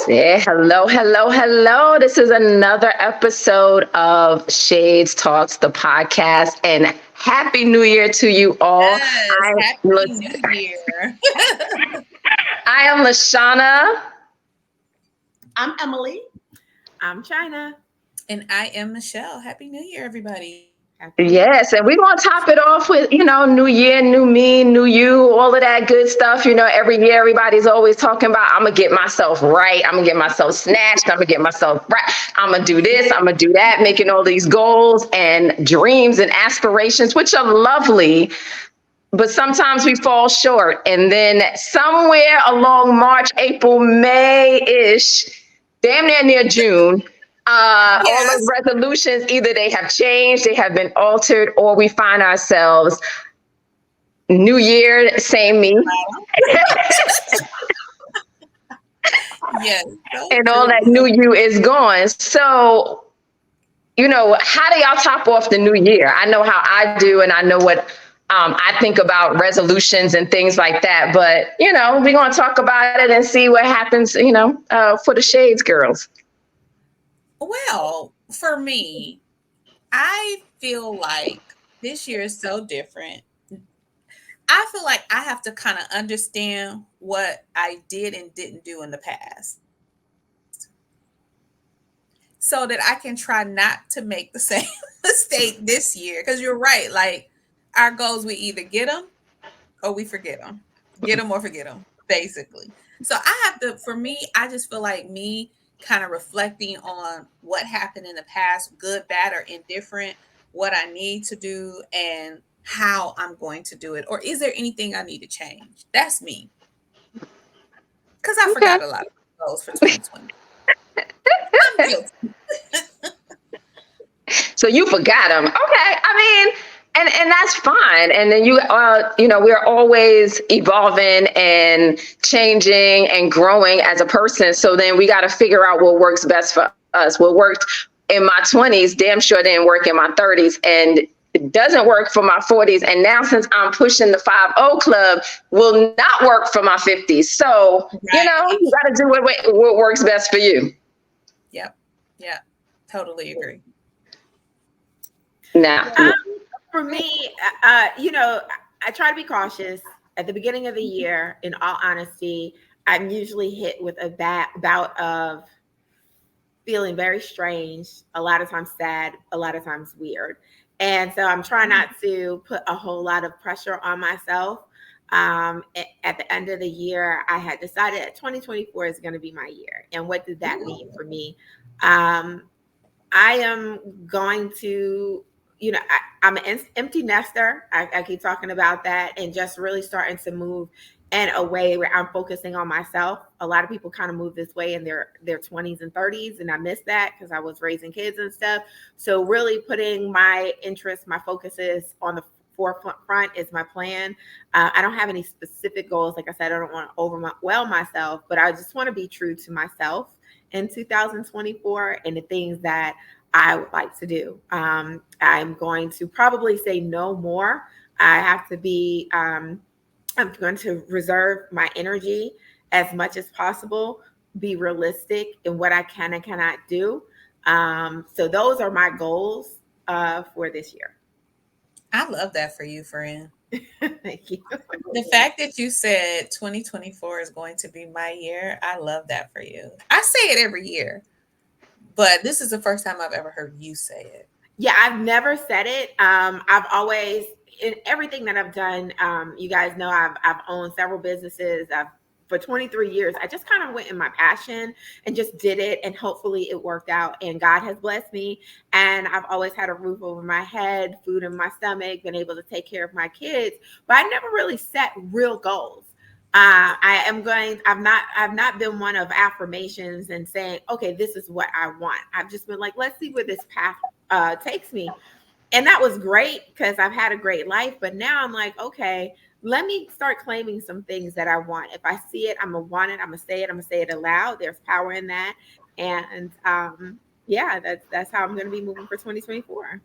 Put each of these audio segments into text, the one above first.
Yeah, hello, hello, hello. This is another episode of S.H.A.D.E.S Talks, the podcast, and Happy New Year to you all. Yes, I'm, Happy New Year. I am Lashana. I'm Emily. I'm China. And I am Michelle. Happy New Year, everybody. Happy New Year. Yes, and we're going to top it off with, new year, new me, new you, all of that good stuff. Every year everybody's always talking about, I'm going to get myself right. I'm going to get myself snatched. I'm going to get myself right. I'm going to do this. I'm going to do that, making all these goals and dreams and aspirations, which are lovely. But sometimes we fall short. And then somewhere along March, April, May-ish, damn near June, all those resolutions, either they have changed, they have been altered, or we find ourselves new year, same me. Yes. And all that new you is gone. So, how do y'all top off the new year? I know how I do, and I know what I think about resolutions and things like that. But, we're going to talk about it and see what happens, for the Shades girls. Well, for me, I feel like this year is so different. I feel like I have to kind of understand what I did and didn't do in the past so that I can try not to make the same mistake this year. Because you're right. Like, our goals, we either get them or we forget them. Get them or forget them, basically. So I have to, for me, I just feel like me kind of reflecting on what happened in the past, good, bad, or indifferent, what I need to do and how I'm going to do it. Or is there anything I need to change? That's me. Because I forgot a lot of goals for 2020. I'm guilty. So you forgot them. Okay. I mean, and that's fine. And then we're always evolving and changing and growing as a person. So then we got to figure out what works best for us. What worked in my 20s, damn sure didn't work in my 30s. And it doesn't work for my 40s. And now since I'm pushing the 5-0 club, will not work for my 50s. So, Right. You got to do what works best for you. Yep. Yeah. Totally agree. Now, For me, I try to be cautious at the beginning of the year. In all honesty, I'm usually hit with a bout of feeling very strange, a lot of times sad, a lot of times weird. And so I'm trying not to put a whole lot of pressure on myself. At the end of the year, I had decided that 2024 is going to be my year. And what did that mean for me? I am going to, I'm an empty nester. I keep talking about that, and just really starting to move in a way where I'm focusing on myself. A lot of people kind of move this way in their 20s and 30s, and I missed that because I was raising kids and stuff. So really putting my interests, my focuses on the forefront is my plan. I don't have any specific goals. Like I said, I don't want to overwhelm myself, but I just want to be true to myself in 2024 and the things that I would like to do. I'm going to probably say no more. I have to be, I'm going to reserve my energy as much as possible, be realistic in what I can and cannot do. So those are my goals for this year. I love that for you, friend. Thank you. The fact that you said 2024 is going to be my year, I love that for you. I say it every year, but this is the first time I've ever heard you say it. Yeah, I've never said it. I've always, in everything that I've done, you guys know I've owned several businesses. For 23 years, I just kind of went in my passion and just did it. And hopefully it worked out. And God has blessed me. And I've always had a roof over my head, food in my stomach, been able to take care of my kids. But I never really set real goals. I've not been one of affirmations and saying, okay, this is what I want. I've just been like, let's see where this path takes me. And that was great because I've had a great life. But now I'm like, okay, let me start claiming some things that I want. If I see it, I'm going to want it. I'm going to say it. I'm going to say it aloud. There's power in that. And that's how I'm going to be moving for 2024.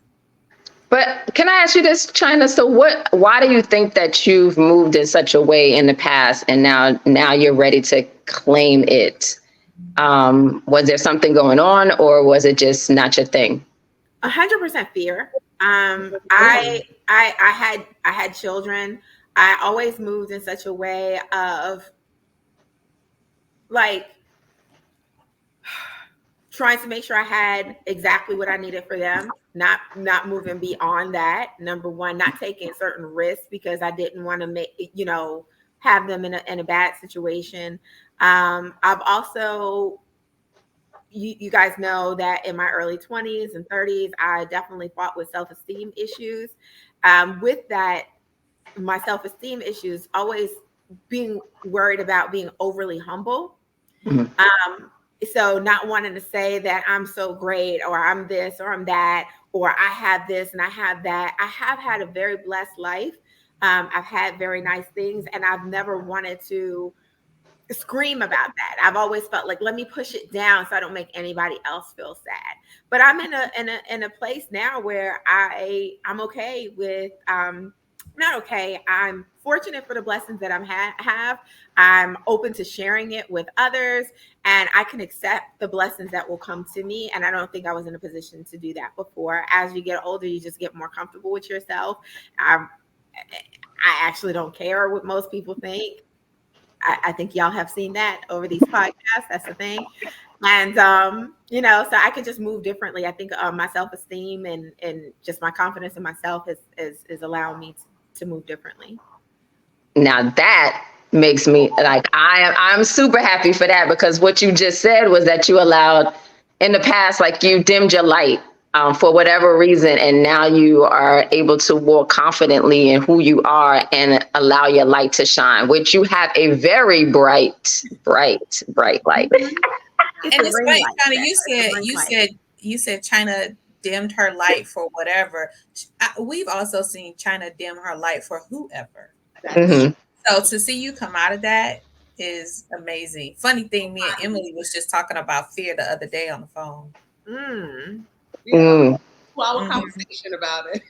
But can I ask you this, China? So why do you think that you've moved in such a way in the past and now you're ready to claim it Was there something going on, or was it just not your thing? 100% fear. I had children. I always moved in such a way of like trying to make sure I had exactly what I needed for them, not moving beyond that. Number one, not taking certain risks because I didn't want to have them in a bad situation. I've also you guys know that in my early 20s and 30s, I definitely fought with self-esteem issues. With that, my self-esteem issues, always being worried about being overly humble. Mhm. So not wanting to say that I'm so great or I'm this or I'm that, or I have this and I have that. I have had a very blessed life. I've had very nice things, and I've never wanted to scream about that. I've always felt like, let me push it down so I don't make anybody else feel sad. But I'm in a place now where I'm okay with not okay. I'm fortunate for the blessings that have. I'm open to sharing it with others, and I can accept the blessings that will come to me. And I don't think I was in a position to do that before. As you get older, you just get more comfortable with yourself. I actually don't care what most people think. I think y'all have seen that over these podcasts. That's the thing. And, so I could just move differently. I think my self-esteem and just my confidence in myself is allowing me to move differently. Now that makes me like, I'm super happy for that, because what you just said was that you allowed in the past, like you dimmed your light for whatever reason, and now you are able to walk confidently in who you are and allow your light to shine, which you have a very bright light. And it's funny, China. You said China dimmed her light for whatever. We've also seen China dim her light for whoever. Mm-hmm. So to see you come out of that is amazing. Funny thing, me and Emily was just talking about fear the other day on the phone. Yeah. Mm. 2-hour conversation about it.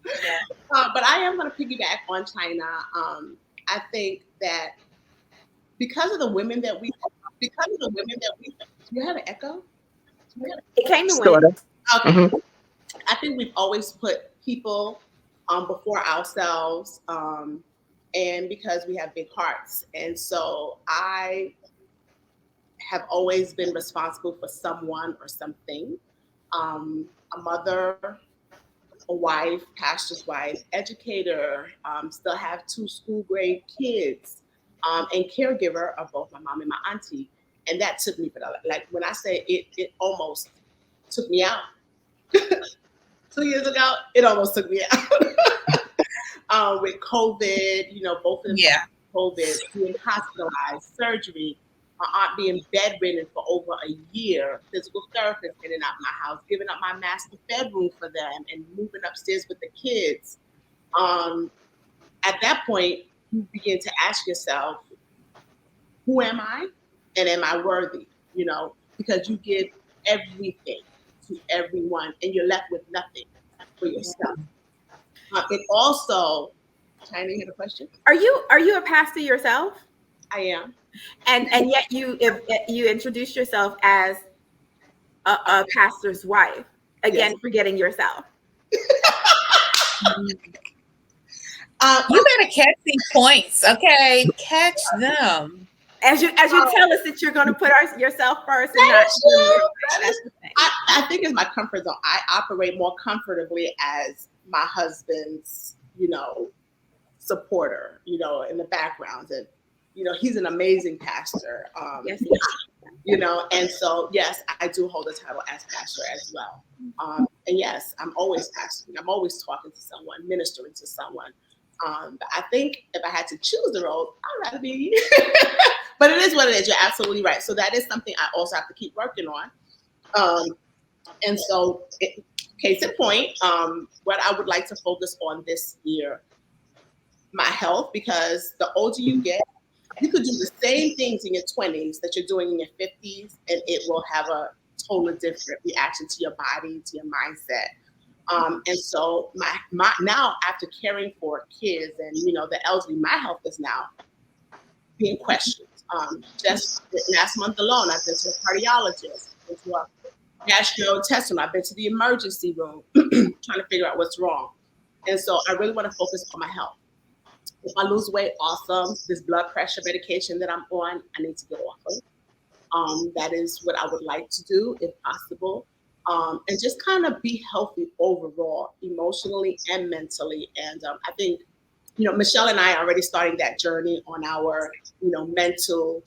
Yeah. But I am going to piggyback on China. I think that because of the women that we, do you have an echo? It came and Sort went. of. Okay. Mm-hmm. I think we've always put people before ourselves, and because we have big hearts. And so I have always been responsible for someone or something. A mother, a wife, pastor's wife, educator, still have 2 school grade kids, and caregiver of both my mom and my auntie. And that took me for the, like when I say it almost took me out. 2 years ago, it almost took me out. With COVID, both of them had COVID, being hospitalized, surgery, my aunt being bedridden for over a year, physical therapist in and out my house, giving up my master bedroom for them and moving upstairs with the kids. At that point, you begin to ask yourself, who am I? And am I worthy? Because you give everything to everyone and you're left with nothing for yourself. And also, China, you have a question? Are you a pastor yourself? I am. And yet you introduce yourself as a pastor's wife. Again, Yes. forgetting yourself. You better catch these points, okay? Catch them. As you tell us that you're going to put yourself first and not that's the thing. I think it's my comfort zone. I operate more comfortably as my husband's, supporter, in the background. And, he's an amazing pastor. Yes, he is. And so, yes, I do hold a title as pastor as well. And yes, I'm always pastoring. I'm always talking to someone, ministering to someone. But I think if I had to choose the role, I'd rather be. But it is what it is. You're absolutely right. So that is something I also have to keep working on. And so, case in point, what I would like to focus on this year, my health, because the older you get, you could do the same things in your 20s that you're doing in your 50s, and it will have a totally different reaction to your body, to your mindset. And so my now, after caring for kids and the elderly, my health is now being questioned. Just last month alone, I've been to a cardiologist, I've been to a gastrointestinal, I've been to the emergency room trying to figure out what's wrong. And so I really want to focus on my health. If I lose weight, awesome. This blood pressure medication that I'm on, I need to get off of. That is what I would like to do if possible. And just kind of be healthy overall, emotionally and mentally. And I think, Michelle and I are already starting that journey on our, mental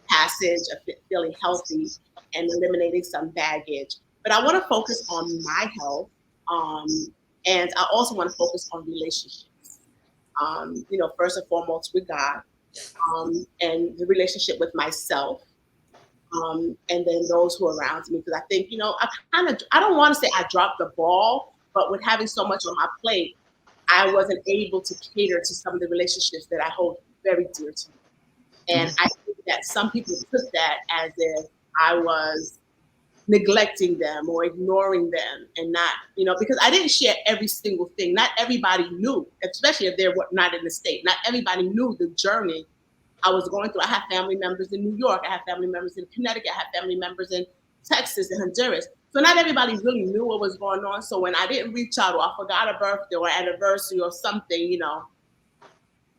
passage of feeling healthy and eliminating some baggage. But I want to focus on my health. And I also want to focus on relationships, first and foremost with God, and the relationship with myself, and then those who are around me. Because I think, I don't want to say I dropped the ball, but with having so much on my plate, I wasn't able to cater to some of the relationships that I hold very dear to me. And I think that some people took that as if I was neglecting them or ignoring them, and not, because I didn't share every single thing. Not everybody knew, especially if they're not in the state. Not everybody knew the journey I was going through. I have family members in New York. I have family members in Connecticut. I have family members in Texas and Honduras. So not everybody really knew what was going on. So when I didn't reach out, or I forgot a birthday or anniversary or something,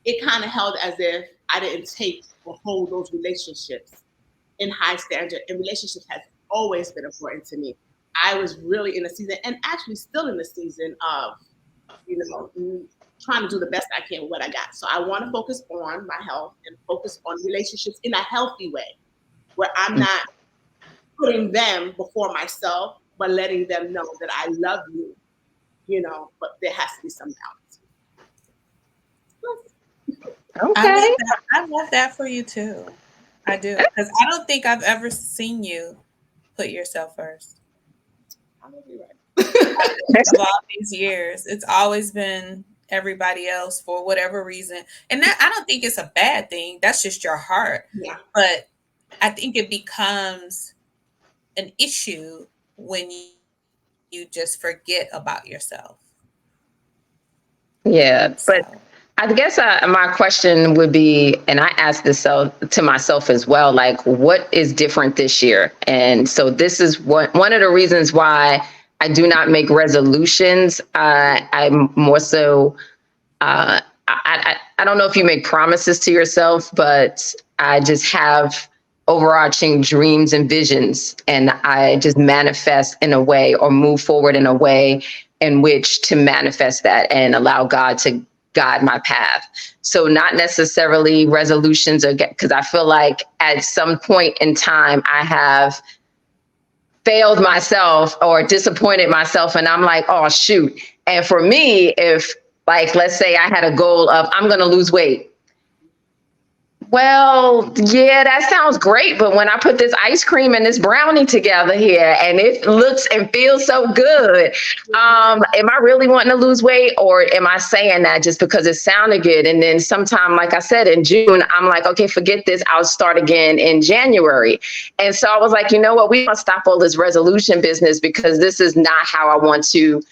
it kind of held as if I didn't take or hold those relationships in high standard. And relationships has always been important to me. I was really in a season, and actually still in the season of, trying to do the best I can with what I got. So I want to focus on my health and focus on relationships in a healthy way, where I'm not putting them before myself, but letting them know that I love you, but there has to be some balance. Okay. I love that for you too. I do, because I don't think I've ever seen you put yourself first. Probably right. Of all these years, it's always been everybody else for whatever reason, and that, I don't think it's a bad thing. That's just your heart. Yeah. But I think it becomes an issue when you just forget about yourself. Yeah, but I guess my question would be, and I asked this to myself as well, like, what is different this year? And so this is one of the reasons why I do not make resolutions. I'm more so, I don't know if you make promises to yourself, but I just have overarching dreams and visions, and I just manifest in a way, or move forward in a way in which to manifest that and allow God to guide my path. So not necessarily resolutions, because I feel like at some point in time I have failed myself or disappointed myself, and I'm like, oh shoot. And for me, if, like, let's say I had a goal of, I'm going to lose weight. Well, yeah, that sounds great. But when I put this ice cream and this brownie together here, and it looks and feels so good, am I really wanting to lose weight, or am I saying that just because it sounded good? And then sometime, like I said, in June, I'm like, okay, forget this. I'll start again in January. And so I was like, you know what? We must stop all this resolution business, because this is not how I want to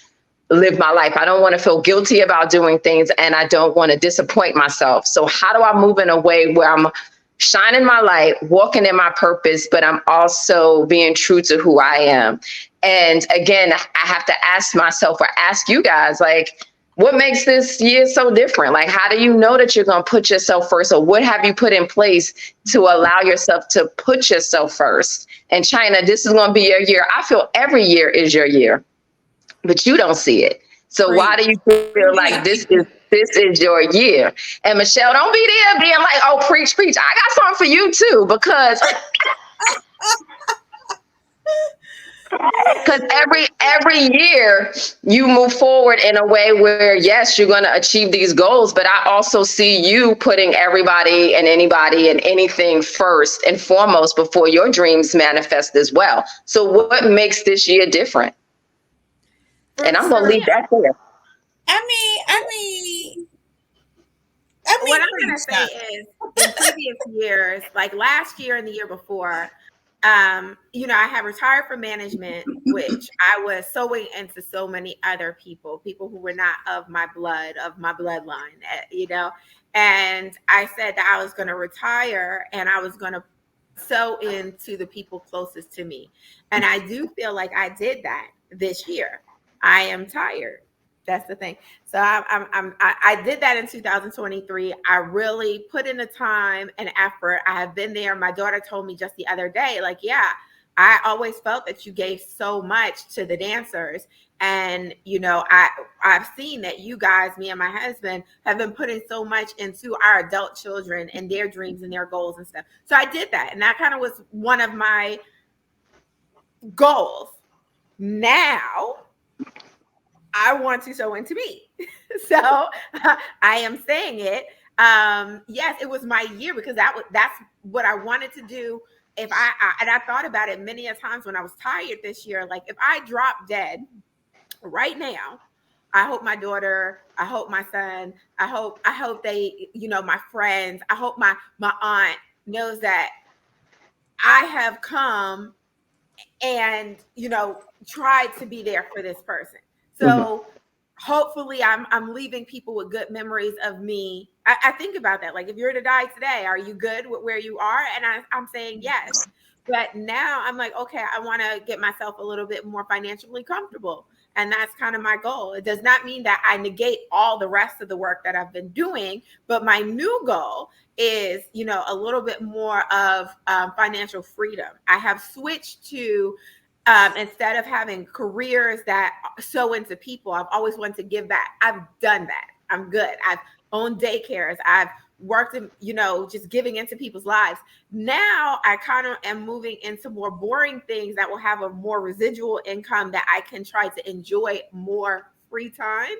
live my life. I don't want to feel guilty about doing things, and I don't want to disappoint myself. So how do I move in a way where I'm shining my light, walking in my purpose, but I'm also being true to who I am? And again, I have to ask myself, or ask you guys, like, what makes this year so different? Like, how do you know that you're going to put yourself first, or what have you put in place to allow yourself to put yourself first? And China, this is going to be your year. I feel every year is your year, but you don't see it. So why do you feel like this is your year? And Michelle, don't be there being like, oh, preach. I got something for you too, because every year you move forward in a way where, yes, you're going to achieve these goals, but I also see you putting everybody and anybody and anything first and foremost before your dreams manifest as well. So what makes this year different? And I'm going to leave that there. I mean, what I'm going to say is, in previous years, like last year and the year before, I have retired from management, which I was sewing into so many other people who were not of my blood, of my bloodline, and I said that I was going to retire and I was going to sew into the people closest to me. And I do feel like I did that this year. I am tired. That's the thing. So I did that in 2023. I really put in the time and effort. I have been there. My daughter told me just the other day, like, yeah, I always felt that you gave so much to the dancers. And, I've seen that you guys, me and my husband, have been putting so much into our adult children and their dreams and their goals and stuff. So I did that. And that kind of was one of my goals. Now I want to sew into me. So I am saying it. Yes, it was my year because that's what I wanted to do. If and I thought about it many a times when I was tired this year, like if I drop dead right now, I hope my daughter, I hope my son, I hope they, my friends, I hope my aunt knows that I have come and tried to be there for this person. So hopefully I'm leaving people with good memories of me. I think about that. Like if you were to die today, are you good with where you are? And I'm saying yes. But now I'm like, okay, I want to get myself a little bit more financially comfortable. And that's kind of my goal. It does not mean that I negate all the rest of the work that I've been doing, but my new goal is, a little bit more of financial freedom. I have switched to, instead of having careers that sew into people, I've always wanted to give back. I've done that. I'm good. I've owned daycares. I've worked in, just giving into people's lives. Now I kind of am moving into more boring things that will have a more residual income that I can try to enjoy more free time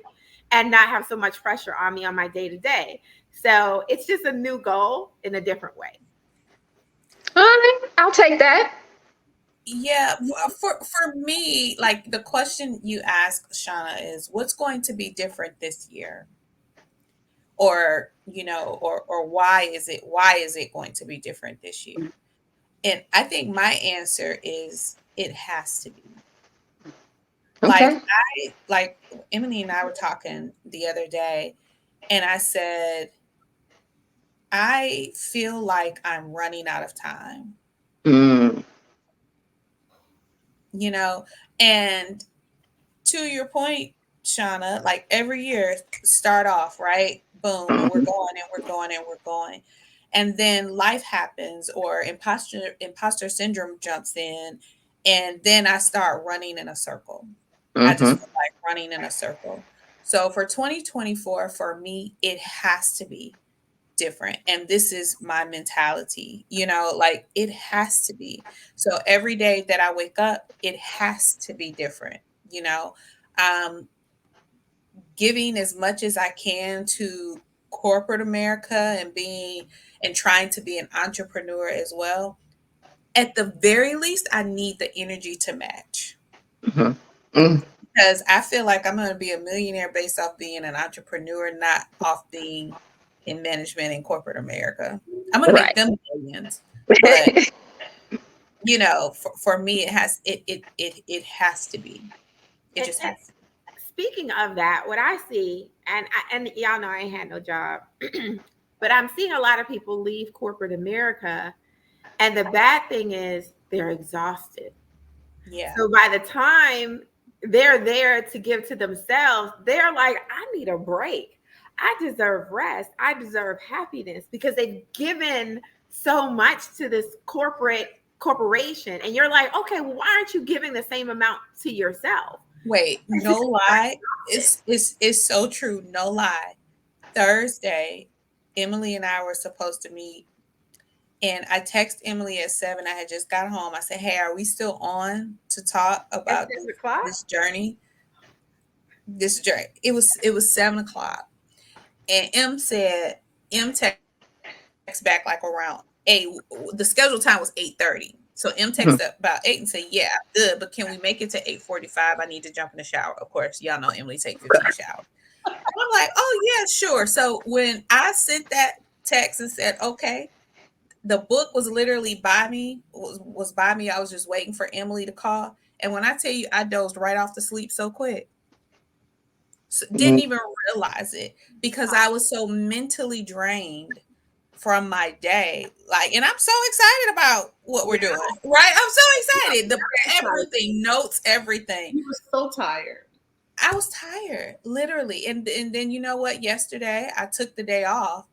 and not have so much pressure on me on my day to day. So it's just a new goal in a different way. All right, I'll take that. Yeah, for me, like the question you asked, Shauna, is what's going to be different this year? Or, or why is it going to be different this year? And I think my answer is it has to be. Okay. Like Emily and I were talking the other day, and I said, I feel like I'm running out of time. Mm. And to your point, Shauna, like every year start off, right? Boom, and we're going and we're going and we're going. And then life happens or imposter syndrome jumps in, and then I start running in a circle. I just feel like running in a circle. So for 2024, for me, it has to be different. And this is my mentality, like it has to be. So every day that I wake up, it has to be different, um, giving as much as I can to corporate America and trying to be an entrepreneur as well. At the very least, I need the energy to match. Because I feel like I'm going to be a millionaire based off being an entrepreneur, not off being in management in corporate America. I'm going to make them millions, but for me, it has to be. It just has to be. Speaking of that, what I see, and y'all know I ain't had no job, but I'm seeing a lot of people leave corporate America, and the bad thing is they're exhausted. Yeah. So by the time they're there to give to themselves, they're like, I need a break. I deserve rest. I deserve happiness because they've given so much to this corporation. And you're like, okay, well, why aren't you giving the same amount to yourself? Wait, no lie. It's so true. No lie. Thursday, Emily and I were supposed to meet. And I texted Emily at 7. I had just got home. I said, hey, are we still on to talk about this journey? This journey. It was 7:00. And M texted back like around 8. The scheduled time was 8:30. So M texted about 8 and said, yeah, I'm good, but can we make it to 8:45? I need to jump in the shower. Of course, y'all know Emily takes 15 showers. And I'm like, oh yeah, sure. So when I sent that text and said, okay, the book was literally by me, was by me. I was just waiting for Emily to call. And when I tell you, I dozed right off to sleep so quick. So, didn't even realize it because I was so mentally drained from my day. Like, and I'm so excited about what we're doing, right? I'm so excited. Everything, notes, everything. You were so tired. I was tired, literally. And then you know what? Yesterday, I took the day off.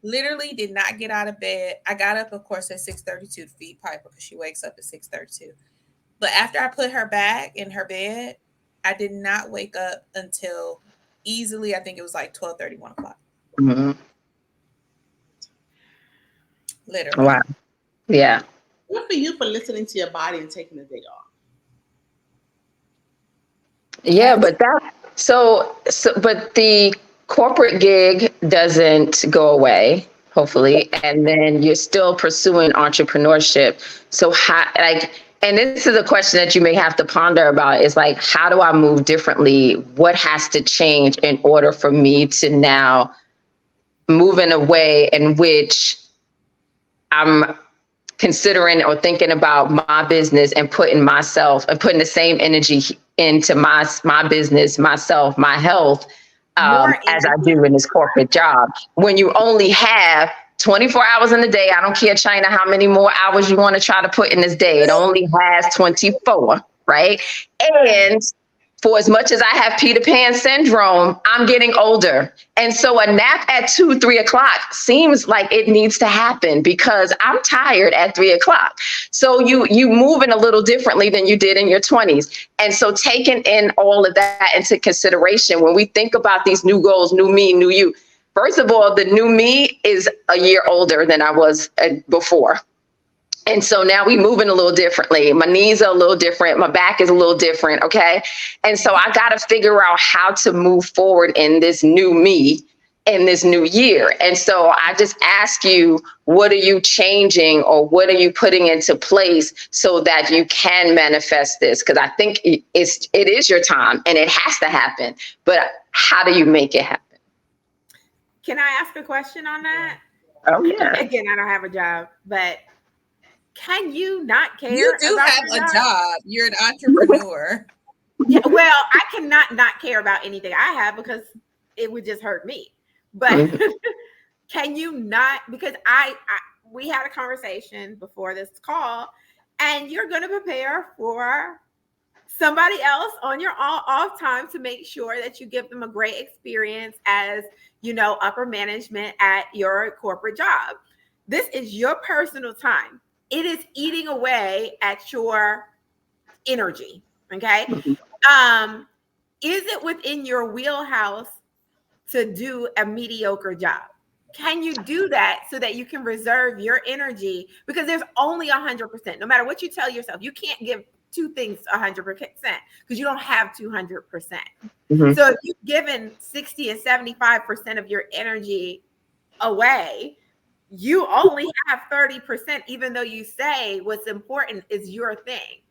Literally did not get out of bed. I got up, of course, at 6:32 to feed Piper because she wakes up at 6:32. But after I put her back in her bed, I did not wake up until easily, I think it was like 12:30, 1 o'clock. Mm-hmm. Literally. Wow. Yeah. Good for you for listening to your body and taking the day off. Yeah, but but the corporate gig doesn't go away, hopefully, and then you're still pursuing entrepreneurship. So and this is a question that you may have to ponder about, is like, how do I move differently? What has to change in order for me to now move in a way in which I'm considering or thinking about my business and putting the same energy into my business, myself, my health, as I do in this corporate job. When you only have 24 hours in a day, I don't care, China, how many more hours you want to try to put in this day. It only has 24, right? And for as much as I have Peter Pan syndrome, I'm getting older. And so a nap at 2, 3 o'clock seems like it needs to happen because I'm tired at 3 o'clock. So you moving a little differently than you did in your 20s. And so taking in all of that into consideration, when we think about these new goals, new me, new you, first of all, the new me is a year older than I was before. And so now we moving a little differently. My knees are a little different. My back is a little different. Okay. And so I got to figure out how to move forward in this new me in this new year. And so I just ask you, what are you changing or what are you putting into place so that you can manifest this? Because I think it is your time and it has to happen. But how do you make it happen? Can I ask a question on that? Oh, yeah. Again, I don't have a job, but can you not care? You do about have your a job. You're an entrepreneur. Yeah, well, I cannot not care about anything I have because it would just hurt me. But can you not? Because we had a conversation before this call, and you're going to prepare for somebody else on your off time to make sure that you give them a great experience as, upper management at your corporate job. This is your personal time. It is eating away at your energy. Okay. Is it within your wheelhouse to do a mediocre job? Can you do that so that you can reserve your energy? Because there's only 100%. No matter what you tell yourself, you can't give two things 100% because you don't have 200%. Mm-hmm. So if you've given 60 and 75% of your energy away, you only have 30%, even though you say what's important is your thing.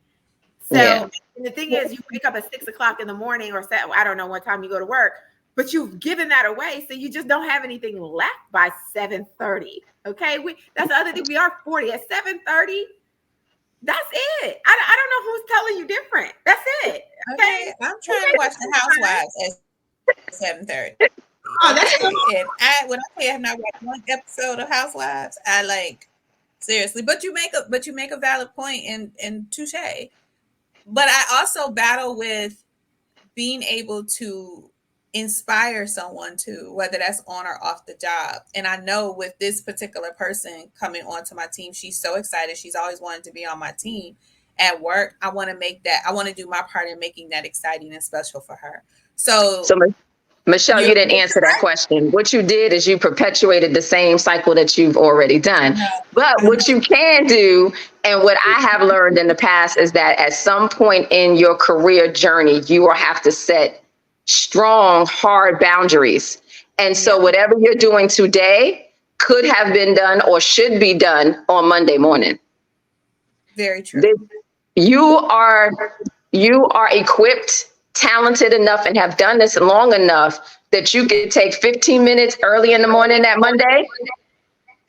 So the thing is, you wake up at 6 o'clock in the morning or I don't know what time you go to work, but you've given that away. So you just don't have anything left by 7:30. Okay. That's the other thing. We are 40 at 7:30. That's it. I don't know who's telling you different. That's it. Okay. I'm trying to watch The Housewives at 7:30. Oh, that's and when I say I have not watched one episode of Housewives, I like seriously. But you make a valid point in touche. But I also battle with being able to inspire someone too, whether that's on or off the job. And I know with this particular person coming onto my team, she's so excited. She's always wanted to be on my team at work. I want to do my part in making that exciting and special for her. So Michelle, you didn't answer that question. What you did is you perpetuated the same cycle that you've already done. But what you can do, and what I have learned in the past, is that at some point in your career journey, you will have to set strong, hard boundaries. And so whatever you're doing today could have been done or should be done on Monday morning. Very true. You are equipped, talented enough, and have done this long enough that you could take 15 minutes early in the morning that Monday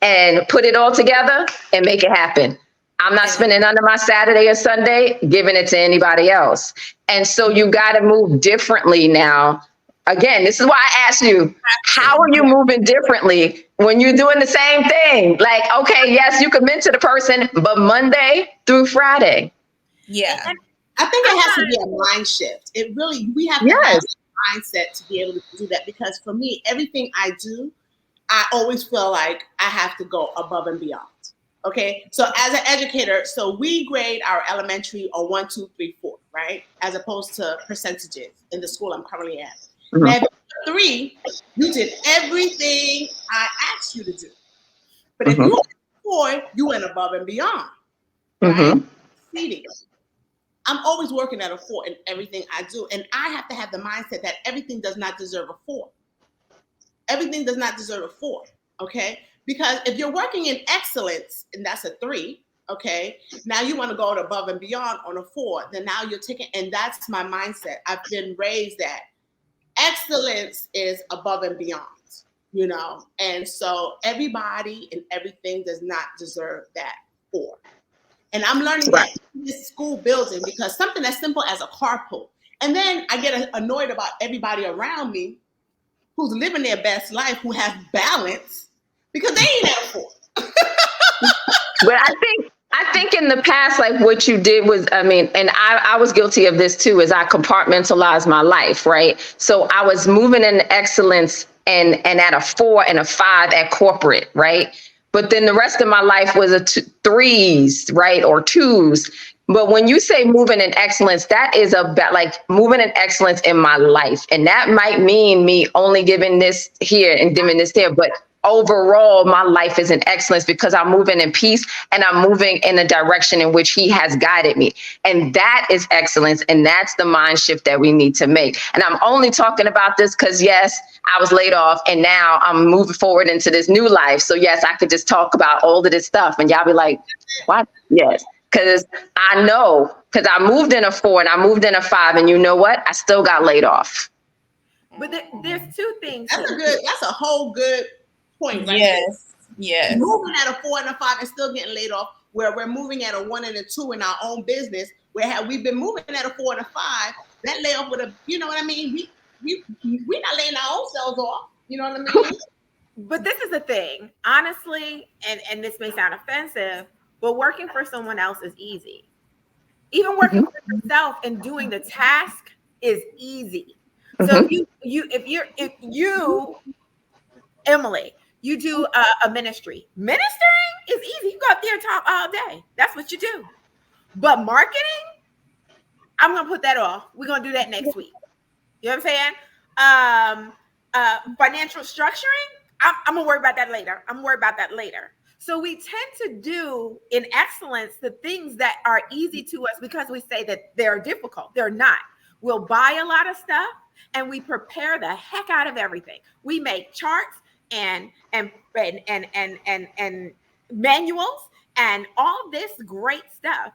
and put it all together and make it happen. I'm not spending none of my Saturday or Sunday giving it to anybody else. And so you got to move differently now. Again, this is why I asked you, how are you moving differently when you're doing the same thing? Like, okay, yes, you commit to the person, but Monday through Friday. Yeah. I think it has to be a mind shift. It really, we have to have a mindset to be able to do that, because for me, everything I do, I always feel like I have to go above and beyond. Okay, so as an educator, so we grade our elementary on 1, 2, 3, 4, right? As opposed to percentages in the school I'm currently at. Mm-hmm. Now, if you're 3, you did everything I asked you to do. But if you were 4, you went above and beyond, right? Exceeding. I'm always working at a 4 in everything I do. And I have to have the mindset that everything does not deserve a 4. Everything does not deserve a 4, okay? Because if you're working in excellence, and that's a 3, okay? Now you want to go above and beyond on a 4, then now you're taking, and that's my mindset. I've been raised that excellence is above and beyond, you know? And so everybody and everything does not deserve that 4. And I'm learning that in this school building, because something as simple as a carpool. And then I get annoyed about everybody around me who's living their best life, who has balance, because they ain't at a 4. But I think in the past, like what you did was, I mean, and I was guilty of this too, is I compartmentalized my life, right? So I was moving in excellence and at a 4 and a 5 at corporate, right? But then the rest of my life was a 3s, right? Or 2s. But when you say moving in excellence, that is about like moving in excellence in my life. And that might mean me only giving this here and giving this there. But overall, my life is in excellence because I'm moving in peace and I'm moving in the direction in which he has guided me. And that is excellence. And that's the mind shift that we need to make. And I'm only talking about this because, yes, I was laid off and now I'm moving forward into this new life. So, yes, I could just talk about all of this stuff and y'all be like, what? Yes. Because I know, because I moved in a 4 and I moved in a 5, and you know what? I still got laid off. But there's 2 things. That's a whole good point, right? Yes. Moving at a 4 and a 5 and still getting laid off, where we're moving at a 1 and a 2 in our own business, where we've been moving at a 4 and a 5, that layoff would have, you know what I mean? We're not laying our own selves off. You know what I mean? But this is the thing, honestly, and this may sound offensive, but working for someone else is easy. Even working for yourself and doing the task is easy. So if you, Emily, you do a ministry. Ministering is easy. You go up there and talk all day. That's what you do. But marketing, I'm gonna put that off. We're gonna do that next week. You know what I'm saying? Financial structuring, I'm gonna worry about that later. So we tend to do in excellence the things that are easy to us because we say that they're difficult. They're not. We'll buy a lot of stuff and we prepare the heck out of everything. We make charts and manuals and all this great stuff,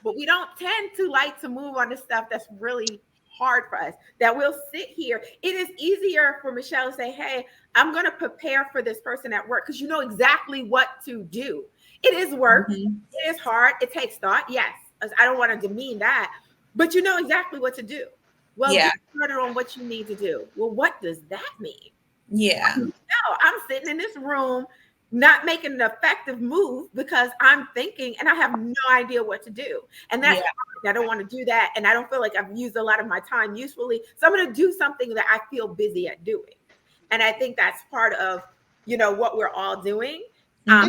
but we don't tend to like to move on the stuff that's really hard for us, that we'll sit here. It is easier for Michelle to say, hey, I'm going to prepare for this person at work, because you know exactly what to do. It is work. It is hard. It takes thought. Yes. I don't want to demean that, but you know exactly what to do. Well, get started on what you need to do. Well, what does that mean? Yeah. No, I'm sitting in this room not making an effective move because I'm thinking and I have no idea what to do. And that's I don't want to do that. And I don't feel like I've used a lot of my time usefully. So I'm going to do something that I feel busy at doing. And I think that's part of, you know, what we're all doing. I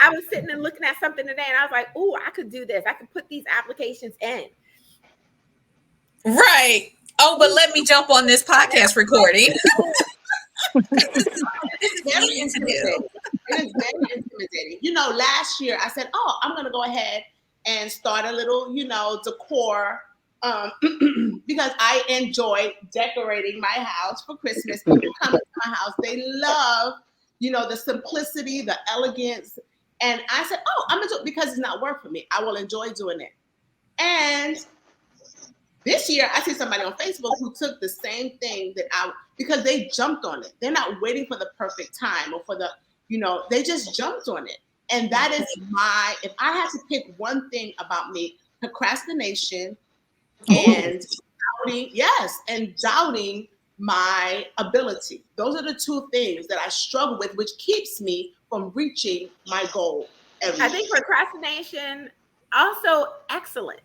was sitting and looking at something today and I was like, oh, I could do this. I could put these applications in. Right. Oh, but let me jump on this podcast recording. It's very intimidating. It is very intimidating. You know, last year I said, oh, I'm going to go ahead and start a little, you know, decor because I enjoy decorating my house for Christmas. People come to my house. They love, you know, the simplicity, the elegance. And I said, oh, I'm going to do it because it's not work for me. I will enjoy doing it. And This year, I see somebody on Facebook who took the same thing because they jumped on it. They're not waiting for the perfect time or for the, they just jumped on it. And that is if I had to pick one thing about me, procrastination and doubting my ability. Those are the two things that I struggle with, which keeps me from reaching my goal every year. I think procrastination, also excellence.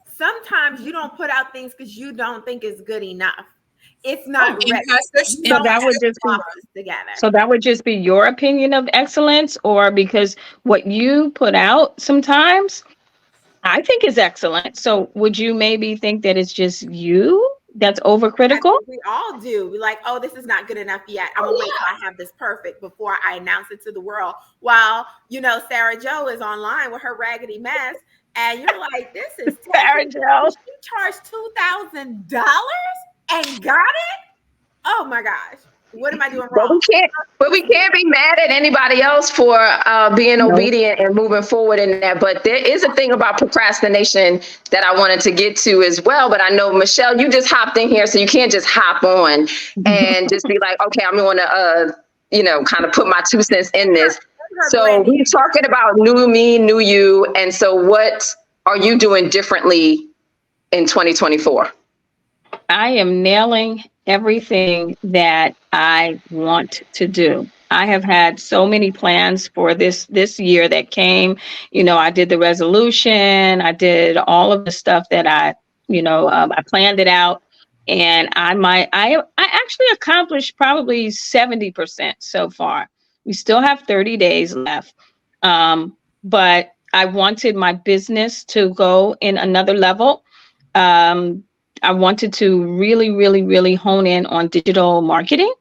Sometimes you don't put out things because you don't think it's good enough. It's not ready. So that would just be together. So that would just be your opinion of excellence, or because what you put out sometimes I think is excellent. So would you maybe think that it's just you that's overcritical? We all do. We're like, oh, this is not good enough yet. I'm gonna wait till I have this perfect before I announce it to the world. While Sarah Jo is online with her raggedy mess, and you're like, this is Sarah Jo. She charged $2,000 and got it. Oh my gosh. What am I doing wrong? But we can't be mad at anybody else for being obedient and moving forward in that. But there is a thing about procrastination that I wanted to get to as well. But I know, Michelle, you just hopped in here, so you can't just hop on and just be like, okay, I'm going to, kind of put my 2 cents in this. So we're talking about new me, new you. And so what are you doing differently in 2024? I am nailing everything that I want to do. I have had so many plans for this year that came. I did the resolution. I did all of the stuff that I planned it out, and I actually accomplished probably 70% so far. We still have 30 days left, but I wanted my business to go in another level. I wanted to really, really, really hone in on digital marketing,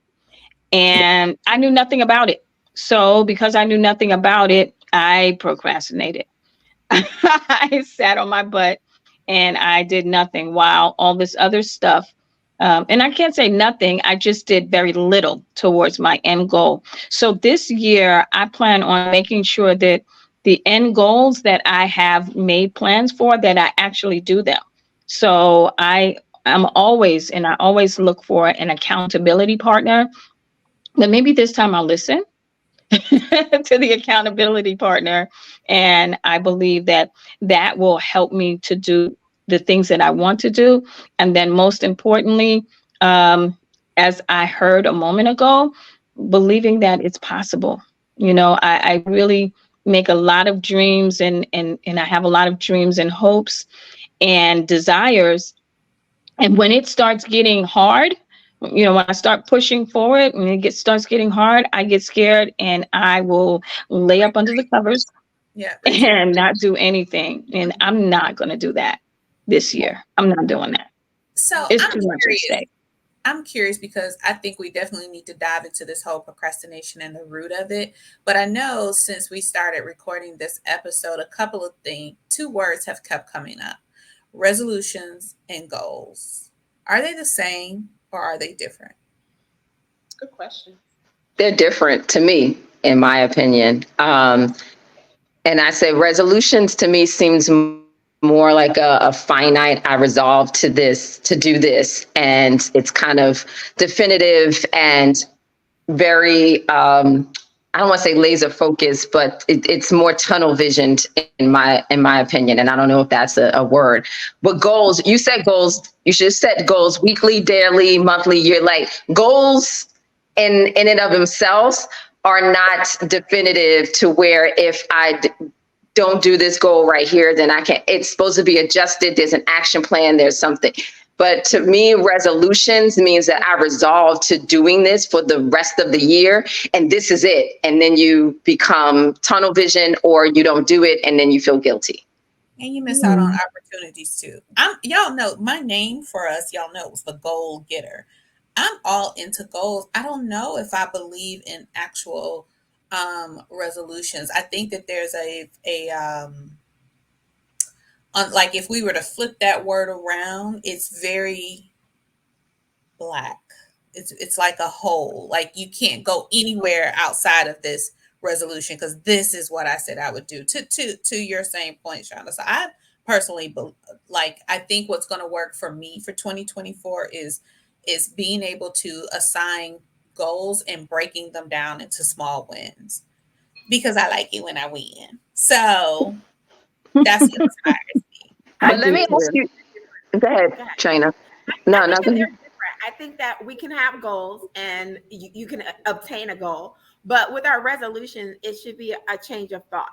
and I knew nothing about it. So because I knew nothing about it, I procrastinated. I sat on my butt and I did nothing while all this other stuff. And I can't say nothing. I just did very little towards my end goal. So this year, I plan on making sure that the end goals that I have made plans for, that I actually do them. So I always look for an accountability partner. But maybe this time I'll listen to the accountability partner. And I believe that will help me to do the things that I want to do. And then most importantly, as I heard a moment ago, believing that it's possible. I really make a lot of dreams and I have a lot of dreams and hopes and desires. And when it starts getting hard, when I start pushing forward and starts getting hard, I get scared and I will lay up under the covers and not do anything. And I'm not going to do that this year. I'm not doing that. So it's too much at stake. I'm curious because I think we definitely need to dive into this whole procrastination and the root of it. But I know since we started recording this episode, a couple of things, 2 words have kept coming up: resolutions and goals. Are they the same or are they different? Good question. They're different to me, in my opinion. And I say resolutions to me seems more like a finite, I resolve to do this. And it's kind of definitive and very, I don't want to say laser focused, but it's more tunnel visioned in my opinion. And I don't know if that's a word, but goals, you set goals, you should set goals weekly, daily, monthly, year. Like goals in and of themselves are not definitive to where if I don't do this goal right here, then I can't. It's supposed to be adjusted. There's an action plan. There's something. But to me, resolutions means that I resolve to doing this for the rest of the year. And this is it. And then you become tunnel vision, or you don't do it. And then you feel guilty. And you miss out on opportunities too. Y'all know my name for us, y'all know, was the goal getter. I'm all into goals. I don't know if I believe in actual resolutions. I think that there's like if we were to flip that word around, it's very black. It's like a hole. Like you can't go anywhere outside of this resolution because this is what I said I would do. To your same point, Shauna. So I personally, like, I think what's going to work for me for 2024 is being able to assign goals and breaking them down into small wins, because I like it when I win. So that's what inspires me. I But let do me ask too. you, go ahead, Go ahead. China. I No, think no, that go they're ahead. different. I think that we can have goals and you can obtain a goal, but with our resolution, it should be a change of thought.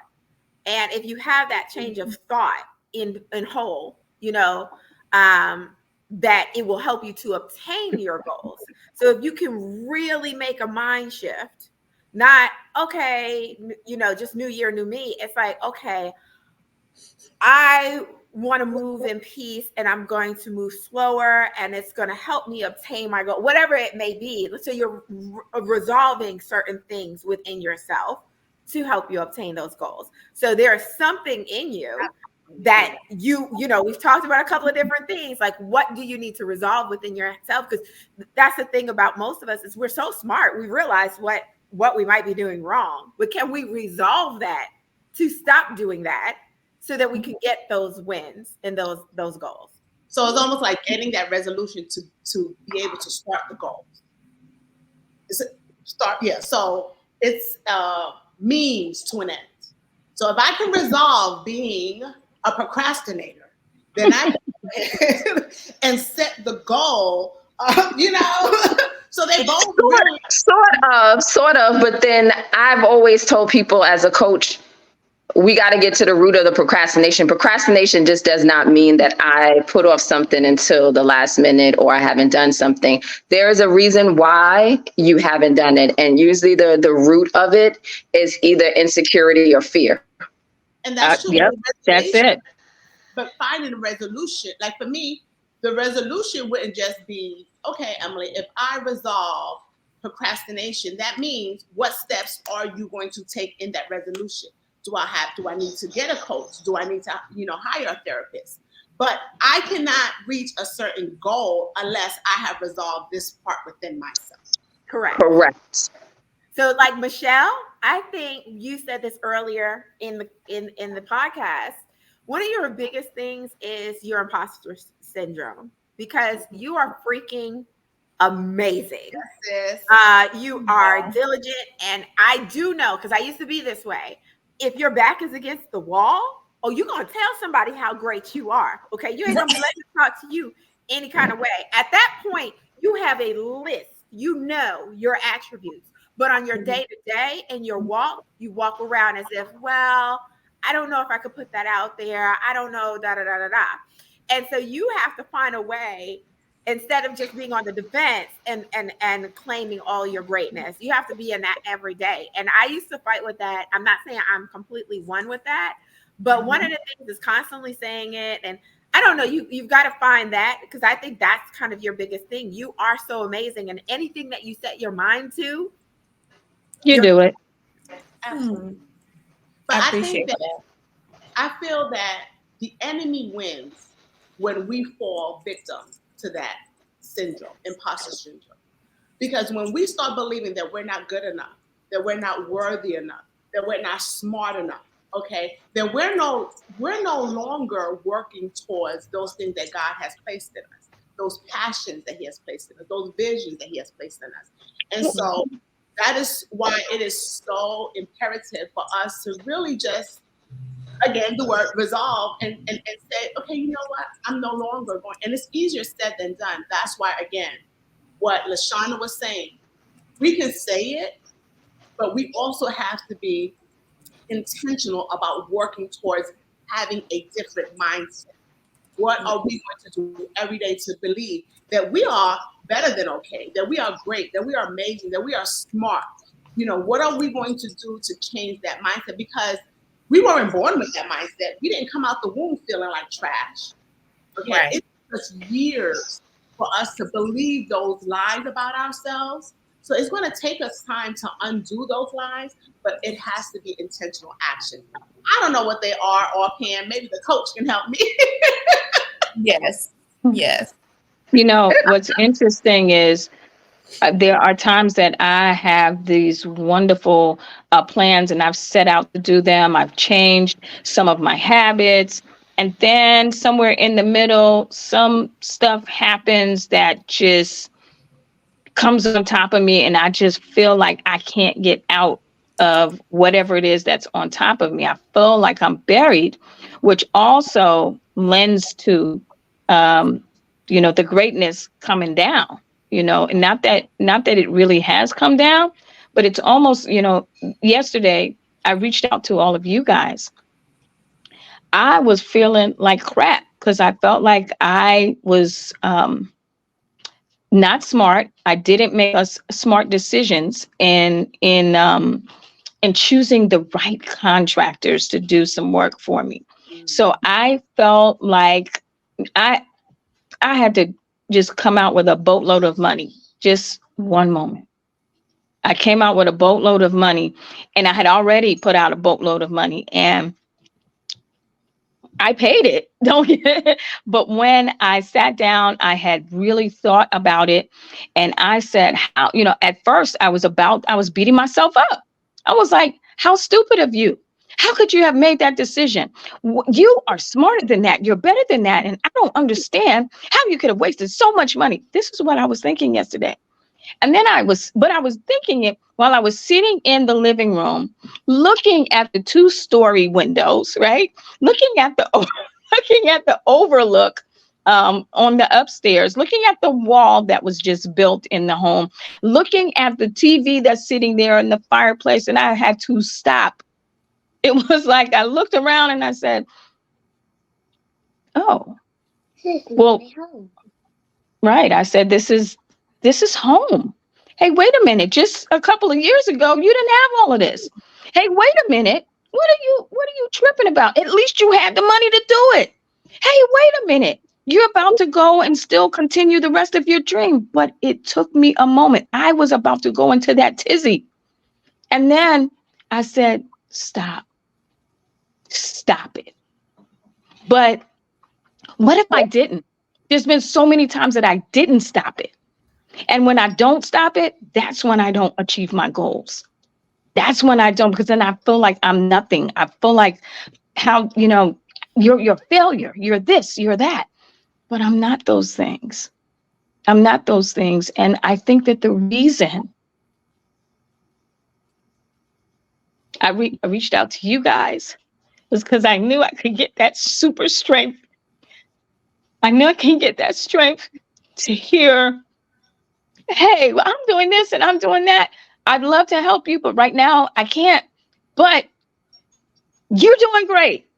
And if you have that change of thought in whole, that it will help you to obtain your goals. So if you can really make a mind shift, not okay, just new year, new me. It's like, okay, I want to move in peace and I'm going to move slower and it's going to help me obtain my goal, whatever it may be. So you're resolving certain things within yourself to help you obtain those goals. So there's something in you that we've talked about a couple of different things. Like, what do you need to resolve within yourself? Because that's the thing about most of us is we're so smart. We realize what we might be doing wrong, but can we resolve that to stop doing that so that we can get those wins and those goals? So it's almost like getting that resolution to be able to start the goals. Yeah. So it's means to an end. So if I can resolve being a procrastinator, then I can and set the goal. So they both really Sort of. But then I've always told people as a coach, we got to get to the root of the procrastination. Procrastination just does not mean that I put off something until the last minute or I haven't done something. There is a reason why you haven't done it. And usually the root of it is either insecurity or fear. and that's true. Yep, that's it. But finding a resolution, like for me, the resolution wouldn't just be, okay, Emily, if I resolve procrastination, that means what steps are you going to take in that resolution? Do I need to get a coach? Do I need to, hire a therapist? But I cannot reach a certain goal unless I have resolved this part within myself. Correct. So, like, Michelle, I think you said this earlier in the podcast. One of your biggest things is your imposter syndrome, because you are freaking amazing. Yes. You are diligent, and I do know, because I used to be this way. If your back is against the wall, you're gonna tell somebody how great you are. Okay, you ain't gonna be letting them talk to you any kind of way. At that point, you have a list. You know your attributes. But on your day to day and your walk, you walk around as if, well, I don't know if I could put that out there. I don't know, da da da da da. And so you have to find a way, instead of just being on the defense and claiming all your greatness, you have to be in that every day. And I used to fight with that. I'm not saying I'm completely one with that, but one of the things is constantly saying it. And I don't know, you've got to find that, because I think that's kind of your biggest thing. You are so amazing, and anything that you set your mind to, You do it. Absolutely. But I think that I feel that the enemy wins when we fall victim to that syndrome, imposter syndrome. Because when we start believing that we're not good enough, that we're not worthy enough, that we're not smart enough, okay, then we're no longer working towards those things that God has placed in us, those passions that He has placed in us, those visions that He has placed in us. And so that is why it is so imperative for us to really just, again, the word resolve and say, okay, you know what? I'm no longer going. And it's easier said than done. That's why, again, what LaShawna was saying, we can say it, but we also have to be intentional about working towards having a different mindset. What are we going to do every day to believe that we are better than okay, that we are great, that we are amazing, that we are smart? What are we going to do to change that mindset? Because we weren't born with that mindset. We didn't come out the womb feeling like trash. Okay, right. It took us years for us to believe those lies about ourselves. So it's going to take us time to undo those lies, but it has to be intentional action. I don't know what they are offhand. Maybe the coach can help me. Yes. What's interesting is there are times that I have these wonderful plans and I've set out to do them. I've changed some of my habits. And then somewhere in the middle, some stuff happens that just comes on top of me, and I just feel like I can't get out of whatever it is that's on top of me. I feel like I'm buried, which also lends to, the greatness coming down, and not that it really has come down, but it's almost, yesterday I reached out to all of you guys. I was feeling like crap because I felt like I was, not smart. I didn't make us smart decisions in choosing the right contractors to do some work for me. So I felt like I I had to just come out with a boatload of money. Just one moment. I came out with a boatload of money, and I had already put out a boatload of money, and I paid it. Don't get it. But when I sat down, I had really thought about it. And I said, how, at first I was beating myself up. I was like, how stupid of you. How could you have made that decision? You are smarter than that. You're better than that. And I don't understand how you could have wasted so much money. This is what I was thinking yesterday. And then I was thinking it while I was sitting in the living room, looking at the 2-story windows, right? Looking at the looking at the overlook on the upstairs, looking at the wall that was just built in the home, looking at the TV that's sitting there in the fireplace, and I had to stop. It was like I looked around and I said, "Oh, well, right." I said, this is home. Hey, wait a minute. Just a couple of years ago, you didn't have all of this. Hey, wait a minute. What are you tripping about? At least you had the money to do it. Hey, wait a minute. You're about to go and still continue the rest of your dream. But it took me a moment. I was about to go into that tizzy. And then I said, stop it. But what if I didn't? There's been so many times that I didn't stop it. And when I don't stop it, that's when I don't achieve my goals. That's when I don't, because then I feel like I'm nothing. I feel like how, you're failure. You're this, you're that. But I'm not those things. I'm not those things. And I think that the reason I reached out to you guys was because I knew I could get that super strength. I knew I can get that strength to hear, hey, well, I'm doing this and I'm doing that. I'd love to help you, but right now I can't. But you're doing great.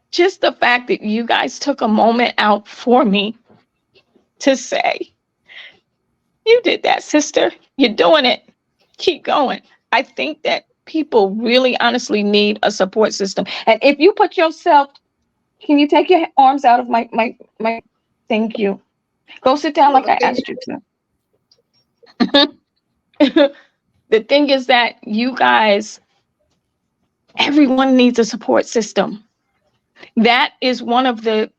Just the fact that you guys took a moment out for me to say, you did that, sister. You're doing it. Keep going. I think that people really honestly need a support system. And if you put yourself, can you take your arms out of my thank you. Go sit down like I asked you to. The thing is that you guys, everyone needs a support system. That is one of the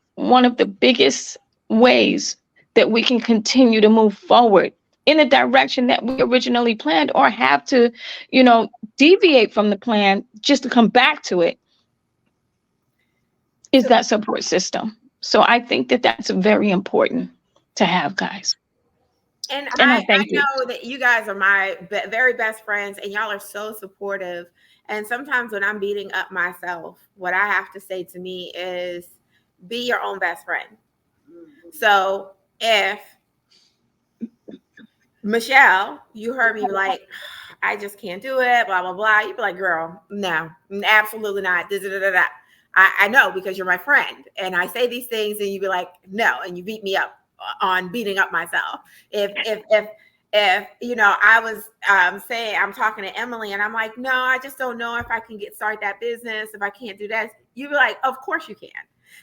biggest ways that we can continue to move forward in the direction that we originally planned, or have to, deviate from the plan just to come back to it, is that support system. So I think that that's very important to have, guys. And And I, I thank I you. know that you guys are my very best friends, and y'all are so supportive. And sometimes when I'm beating up myself, what I have to say to me is be your own best friend. So if Michelle, you heard me like, I just can't do it, blah, blah, blah. You'd be like, girl, no, absolutely not. Da, da, da, da, da. I know, because you're my friend. And I say these things and you'd be like, no, and you beat me up on beating up myself. If I was saying, I'm talking to Emily and I'm like, no, I just don't know if I can start that business, if I can't do that. You'd be like, of course you can.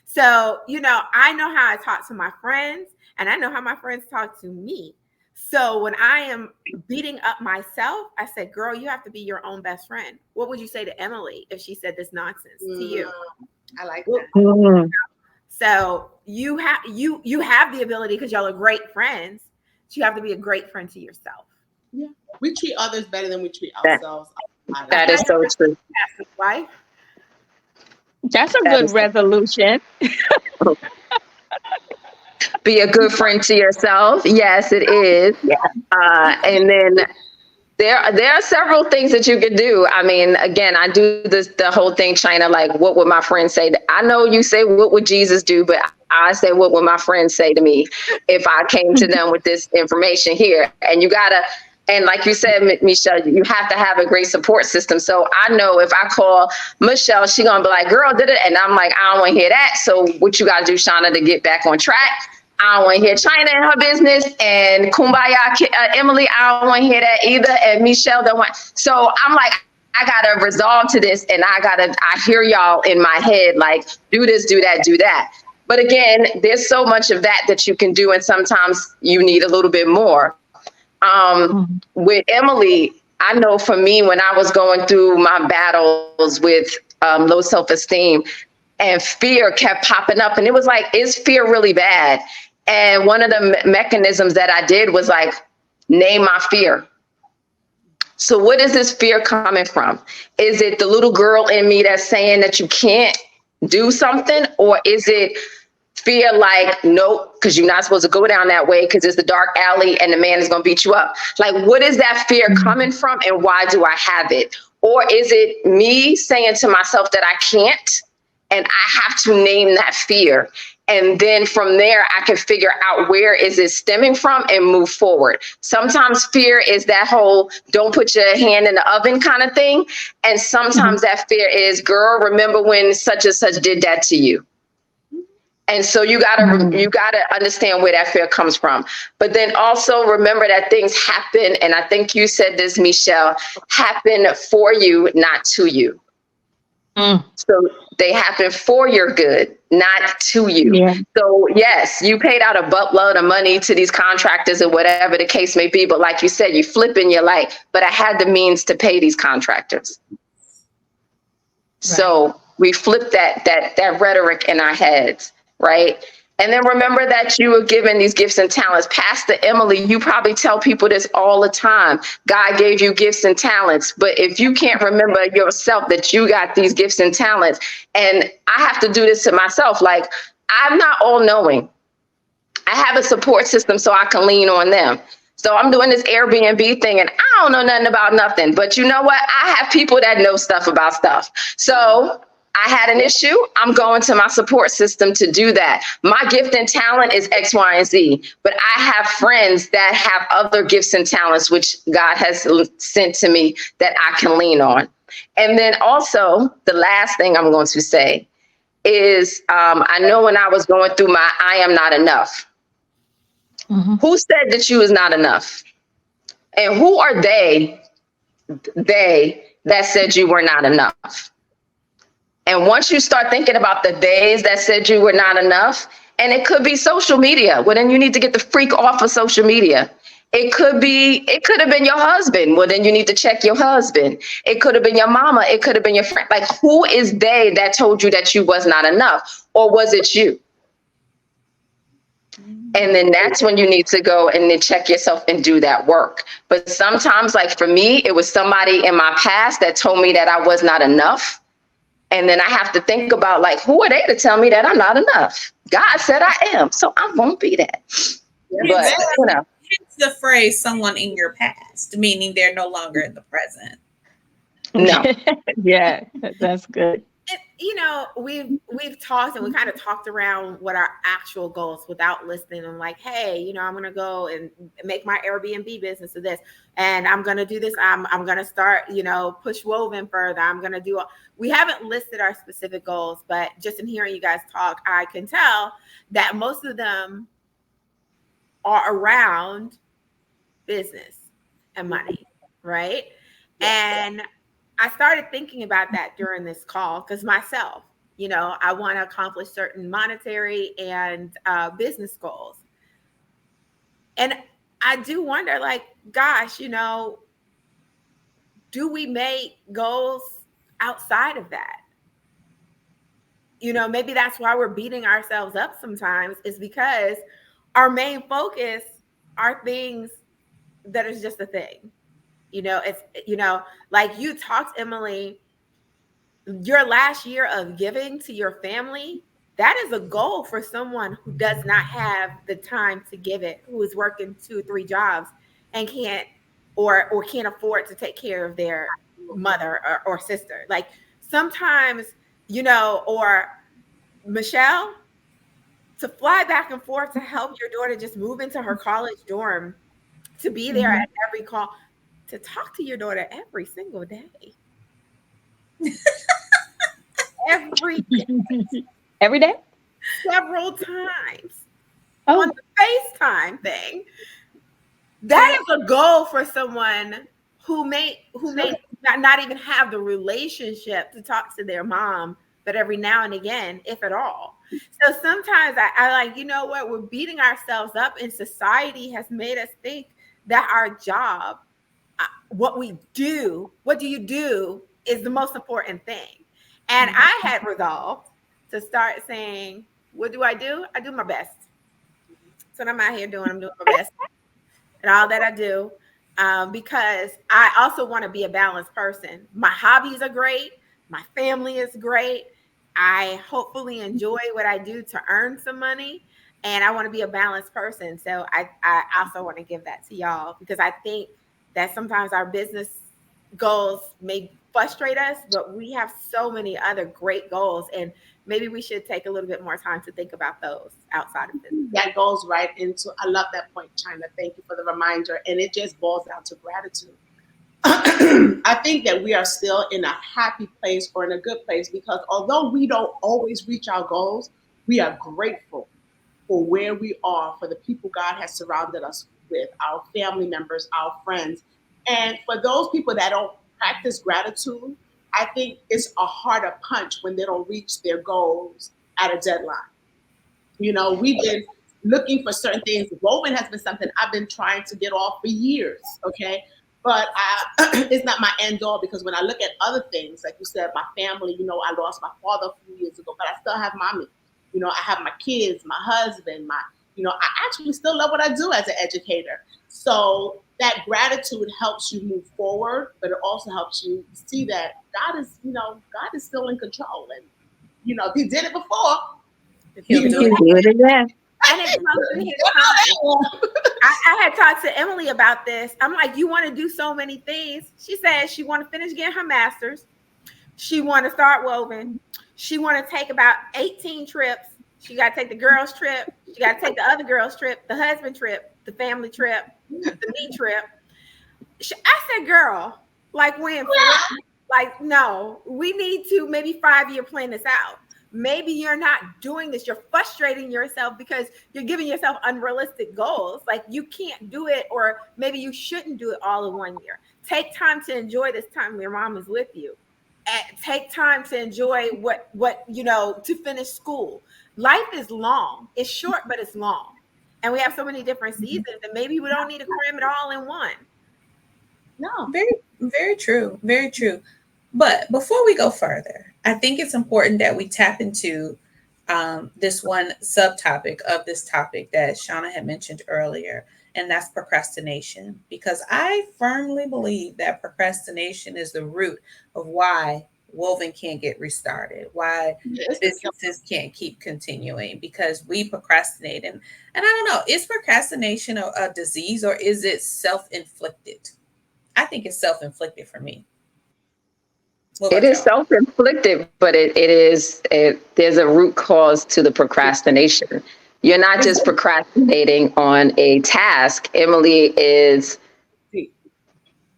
So, I know how I talk to my friends, and I know how my friends talk to me. So when I am beating up myself, I said, girl, you have to be your own best friend. What would you say to Emily if she said this nonsense to you? I like that. Mm. So you have the ability, because y'all are great friends. So you have to be a great friend to yourself. Yeah. We treat others better than we treat ourselves. That is so true. Right? That's a That good is resolution. be a good friend to yourself. Yes, it is. Yeah. And then there are several things that you could do. I mean, again, I do this the whole thing, China, like what would my friends say? I know you say what would Jesus do, but I say what would my friends say to me if I came to them with this information here. And you gotta, and like you said, Michelle, you have to have a great support system. So I know if I call Michelle, she gonna be like, girl, did it? And I'm like, I don't want to hear that. So what you gotta do, Shauna, to get back on track? I don't want to hear China in her business, and Kumbaya, Emily, I don't want to hear that either. And Michelle don't want. So I'm like, I gotta resolve to this, and I hear y'all in my head, like, do this, do that, do that. But again, there's so much of that that you can do, and sometimes you need a little bit more. Mhm. With Emily, I know for me, when I was going through my battles with low self-esteem, and fear kept popping up, and it was like, is fear really bad? And one of the mechanisms that I did was like, name my fear. So what is this fear coming from? Is it the little girl in me that's saying that you can't do something? Or is it fear like, nope, because you're not supposed to go down that way because it's the dark alley and the man is going to beat you up? Like, what is that fear coming from, and why do I have it? Or is it me saying to myself that I can't, and I have to name that fear? And then from there, I can figure out where is it stemming from and move forward. Sometimes fear is that whole don't put your hand in the oven kind of thing. And sometimes that fear is, girl, remember when such and such did that to you? And so you gotta understand where that fear comes from. But then also remember that things happen, and I think you said this, Michelle, happen for you, not to you. Mm. So they happen for your good, not to you. Yeah. So yes, you paid out a buttload of money to these contractors or whatever the case may be. But like you said, you flip in your life, but I had the means to pay these contractors. So we flip that rhetoric in our heads, right? And then remember that you were given these gifts and talents. Pastor Emily, you probably tell people this all the time. God gave you gifts and talents. But if you can't remember yourself that you got these gifts and talents, and I have to do this to myself, like, I'm not all knowing. I have a support system so I can lean on them. So I'm doing this Airbnb thing, and I don't know nothing about nothing. But you know what? I have people that know stuff about stuff. So I had an issue. I'm going to my support system to do that. My gift and talent is X, Y, and Z. But I have friends that have other gifts and talents, which God has sent to me that I can lean on. And then also, the last thing I'm going to say is I know when I was going through my I am not enough. Who said that you is not enough? And who are they that said you were not enough? And once you start thinking about the days that said you were not enough, and it could be social media, well, then you need to get the freak off of social media. It could have been your husband. Well, then you need to check your husband. It could have been your mama. It could have been your friend. Like, who is they that told you that you was not enough? Or was it you? And then that's when you need to go and then check yourself and do that work. But sometimes, like for me, it was somebody in my past that told me that I was not enough. And then I have to think about, like, who are they to tell me that I'm not enough? God said I am, so I won't be that. But, you know. It's the phrase someone in your past, meaning they're no longer in the present. No. Yeah, that's good. And, you know, we've talked and we kind of talked around what our actual goals without listing them. Like, hey, you know, I'm gonna go and make my Airbnb business of this, and I'm gonna do this. I'm gonna start, you know, push woven further. I'm gonna do. We haven't listed our specific goals, but just in hearing you guys talk, I can tell that most of them are around business and money, right? And I started thinking about that during this call because myself, you know, I want to accomplish certain monetary and business goals. And I do wonder, like, gosh, you know, do we make goals outside of that? You know, maybe that's why we're beating ourselves up sometimes, is because our main focus are things that is just a thing. You know, it's, you know, like you talked, Emily, your last year of giving to your family, that is a goal for someone who does not have the time to give it, who is working 2 or 3 jobs and can't or can't afford to take care of their mother or sister. Like sometimes, you know, or Michelle, to fly back and forth to help your daughter just move into her college dorm, to be there at every call, to talk to your daughter every single day. Every Every day? several times Oh, on the FaceTime thing. That is a goal for someone who may not even have the relationship to talk to their mom, but every now and again, if at all. So sometimes I like, you know what, we're beating ourselves up, and society has made us think that our job, what we do, what do you do, is the most important thing. And I had resolved to start saying, what do? I do my best. That's what I'm out here doing. I'm doing my best and all that I do, because I also want to be a balanced person. My hobbies are great. My family is great. I hopefully enjoy what I do to earn some money, and I want to be a balanced person. So I also want to give that to y'all, because I think that sometimes our business goals may frustrate us, but we have so many other great goals, and maybe we should take a little bit more time to think about those outside of business. That goes right into, I love that point, China. Thank you for the reminder. And it just boils down to gratitude. I think that we are still in a happy place or in a good place, because although we don't always reach our goals, we are grateful for where we are, for the people God has surrounded us with, our family members, our friends. And for those people that don't practice gratitude, I think it's a harder punch when they don't reach their goals at a deadline. You know, we've been looking for certain things. Woven has been something I've been trying to get off for years, okay? But it's not my end all, because when I look at other things, like you said, my family, you know, I lost my father a few years ago, but I still have mommy. You know, I have my kids, my husband, I actually still love what I do as an educator. So that gratitude helps you move forward, but it also helps you see that God is still in control. And, if he did it before, He'll do it. do it again. And it comes in his time. I had talked to Emily about this. I'm like, you want to do so many things. She said she want to finish getting her master's. She want to start Woven. She want to take about 18 trips. She got to take the girls' trip. She got to take the other girls' trip, the husband trip, the family trip, the me trip. I said, girl, like when? Like, no, we need to maybe 5-year plan this out. Maybe you're not doing this. You're frustrating yourself because you're giving yourself unrealistic goals. Like you can't do it, or maybe you shouldn't do it all in 1 year. Take time to enjoy this time your mom is with you. And take time to enjoy what to finish school. Life is long. It's short, but it's long. And we have so many different seasons, and maybe we don't need to cram it all in one. No. Very, very true. Very true. But before we go further, I think it's important that we tap into this one subtopic of this topic that Shauna had mentioned earlier, and that's procrastination. Because I firmly believe that procrastination is the root of why Woven can't get restarted, why businesses can't keep continuing, because we procrastinate. And I don't know, is procrastination a disease, or is it self-inflicted? I think it's self-inflicted for me. It is self-inflicted, but there's a root cause to the procrastination. You're not just procrastinating on a task. Emily is,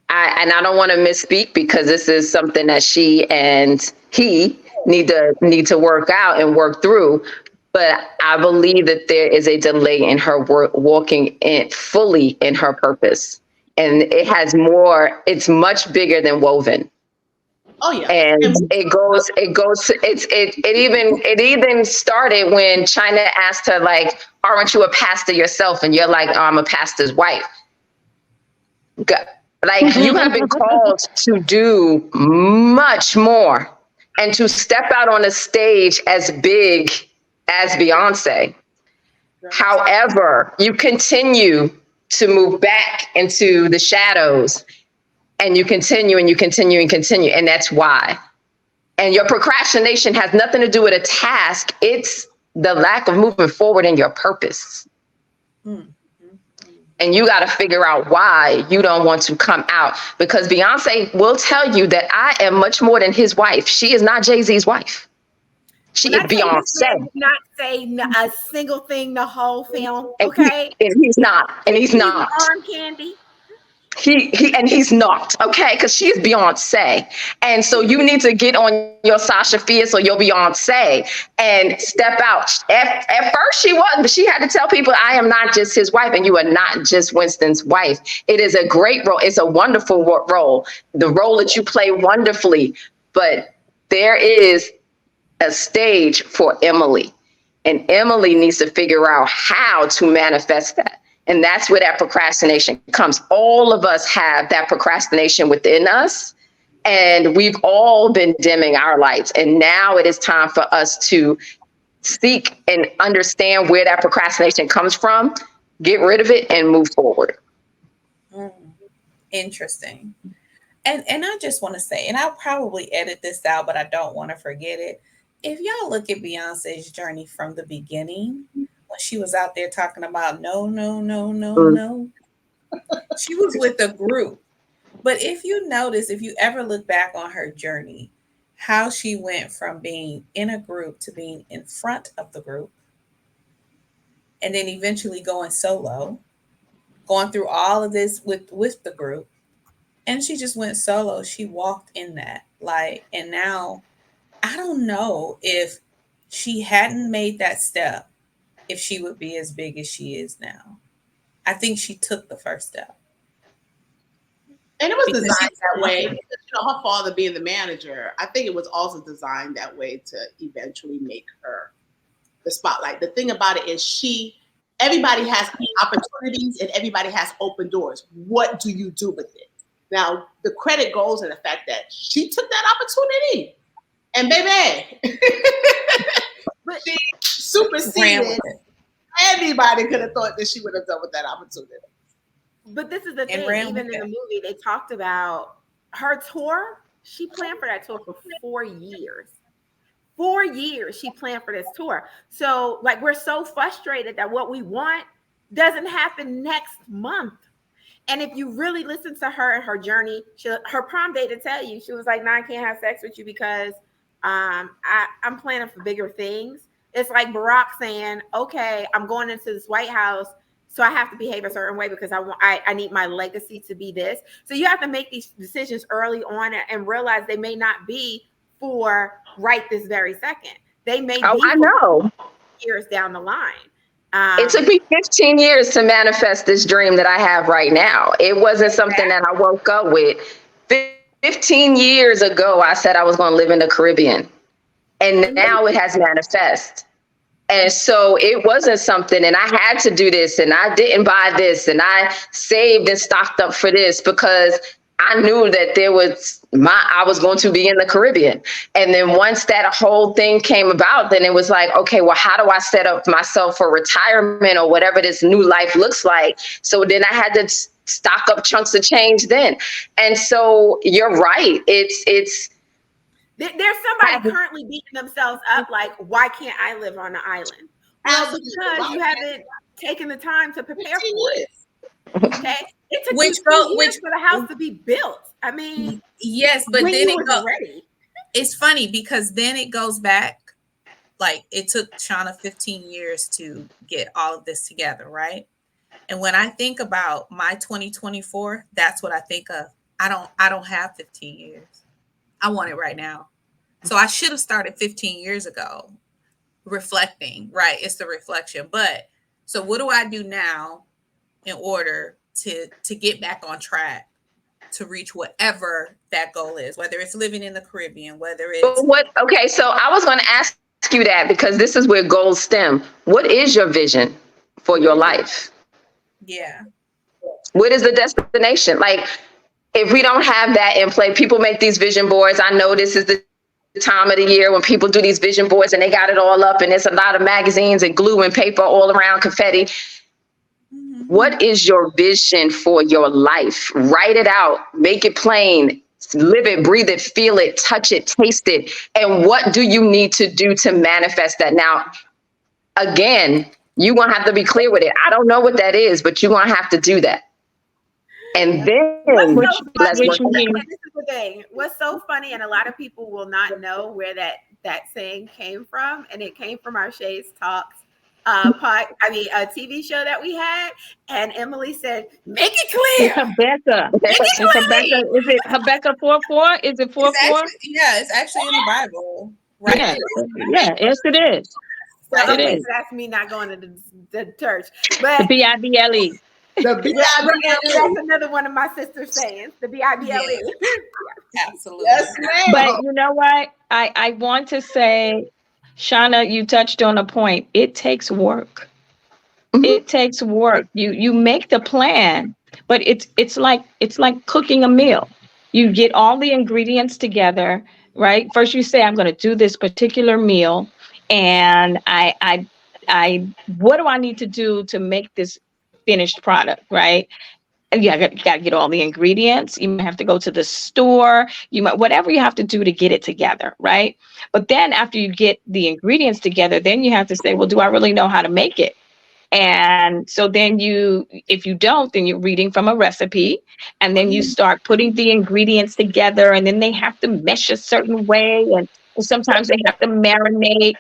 I don't want to misspeak, because this is something that she and he need to work out and work through. But I believe that there is a delay in her walking in fully in her purpose. And it's much bigger than Woven. Oh yeah. And it even started when China asked her, like, aren't you a pastor yourself? And you're like, oh, I'm a pastor's wife. Like, you have been called to do much more and to step out on a stage as big as Beyonce. However, you continue to move back into the shadows, and you continue and you continue and continue. And that's why. And your procrastination has nothing to do with a task. It's the lack of moving forward in your purpose. And you got to figure out why you don't want to come out, because Beyonce will tell you that I am much more than his wife. She is not Jay-Z's wife. She is Beyonce. Did not say a single thing the whole film. Okay. And he's not. And he's not. Arm candy. He's not, okay, because she's Beyonce. And so you need to get on your S.H.A.D.E.S or your Beyonce and step out. At first she wasn't, but she had to tell people, I am not just his wife, and you are not just Winston's wife. It is a great role. It's a wonderful role. The role that you play wonderfully, but there is a stage for Emily, and Emily needs to figure out how to manifest that. And that's where that procrastination comes. All of us have that procrastination within us, and we've all been dimming our lights. And now it is time for us to seek and understand where that procrastination comes from, get rid of it, and move forward. Interesting. And I just want to say, and I'll probably edit this out, but I don't want to forget it. If y'all look at Beyonce's journey from the beginning, when she was out there talking about no, she was with a group. But if you notice, if you ever look back on her journey, how she went from being in a group to being in front of the group, and then eventually going solo, going through all of this with the group, and she just went solo. She walked in that, and now I don't know if she hadn't made that step, if she would be as big as she is now. I think she took the first step. And it was designed that way. Because, her father being the manager, I think it was also designed that way to eventually make her the spotlight. The thing about it is everybody has opportunities and everybody has open doors. What do you do with it? Now, the credit goes in the fact that she took that opportunity. And baby, she superseded. Anybody could have thought that she would have done with that opportunity. But this is the thing, even in the movie, they talked about her tour. She planned for that tour for 4 years. 4 years she planned for this tour. So we're so frustrated that what we want doesn't happen next month. And if you really listen to her and her journey, her prom day to tell you, she was like, no, I can't have sex with you because I'm planning for bigger things. It's like Barack saying, okay, I'm going into this White House, so I have to behave a certain way because I need my legacy to be this. So you have to make these decisions early on and realize they may not be for right this very second. They may be years down the line. It took me 15 years to manifest this dream that I have right now. It wasn't something that I woke up with. 15 years ago, I said I was going to live in the Caribbean, and now it has manifested. And so it wasn't something, and I had to do this, and I didn't buy this, and I saved and stocked up for this because I knew that I was going to be in the Caribbean. And then once that whole thing came about, then it was like, okay, well, how do I set up myself for retirement or whatever this new life looks like? So then I had to stock up chunks of change then. And so you're right. There's somebody currently beating themselves up like, why can't I live on the island? Well, because you haven't taken the time to prepare for it. Okay, it took years for the house to be built. I mean, yes, but then it goes ready. It's funny because then it goes back. Like it took Shauna 15 years to get all of this together, right? And when I think about my 2024, that's what I think of. I don't have 15 years. I want it right now. So I should have started 15 years ago, reflecting, right? It's the reflection. But so what do I do now in order to get back on track to reach whatever that goal is, whether it's living in the Caribbean, whether it's okay, so I was going to ask you that because this is where goals stem. What is your vision for your life? Yeah. What is the destination? Like, if we don't have that in play, people make these vision boards. I know this is the time of the year when people do these vision boards and they got it all up and it's a lot of magazines and glue and paper all around, confetti. Mm-hmm. What is your vision for your life? Write it out, make it plain, live it, breathe it, feel it, touch it, taste it. And what do you need to do to manifest that? Now, again, you're going to have to be clear with it. I don't know what that is, but you're going to have to do that. And then What's so let's funny? work on that. This is the thing. What's so funny, and a lot of people will not know where that saying came from, and it came from our S.H.A.D.E.S Talks TV show that we had. And Emily said, "Make it clear." It's Habakkuk. Make it It's clear. Habakkuk. Is it Habakkuk 4:4? Is it 4:4? It's actually in the Bible. Right. Yeah, yeah, yes, it is. So, It okay, is. so that's me not going to the church. The But BIBLE. that's another one of my sister's sayings, the BIBLE. Absolutely. Yes, ma'am. But you know what? I want to say, Shauna, you touched on a point. It takes work. It takes work. You make the plan, but it's like cooking a meal. You get all the ingredients together, right? First you say, I'm going to do this particular meal, and I what do I need to do to make this finished product, right? And you got to get all the ingredients. You might have to go to the store. You might, whatever you have to do to get it together, right? But then after you get the ingredients together, then you have to say, well, do I really know how to make it? And so then if you don't, then you're reading from a recipe, and then you start putting the ingredients together, and then they have to mesh a certain way. And sometimes they have to marinate.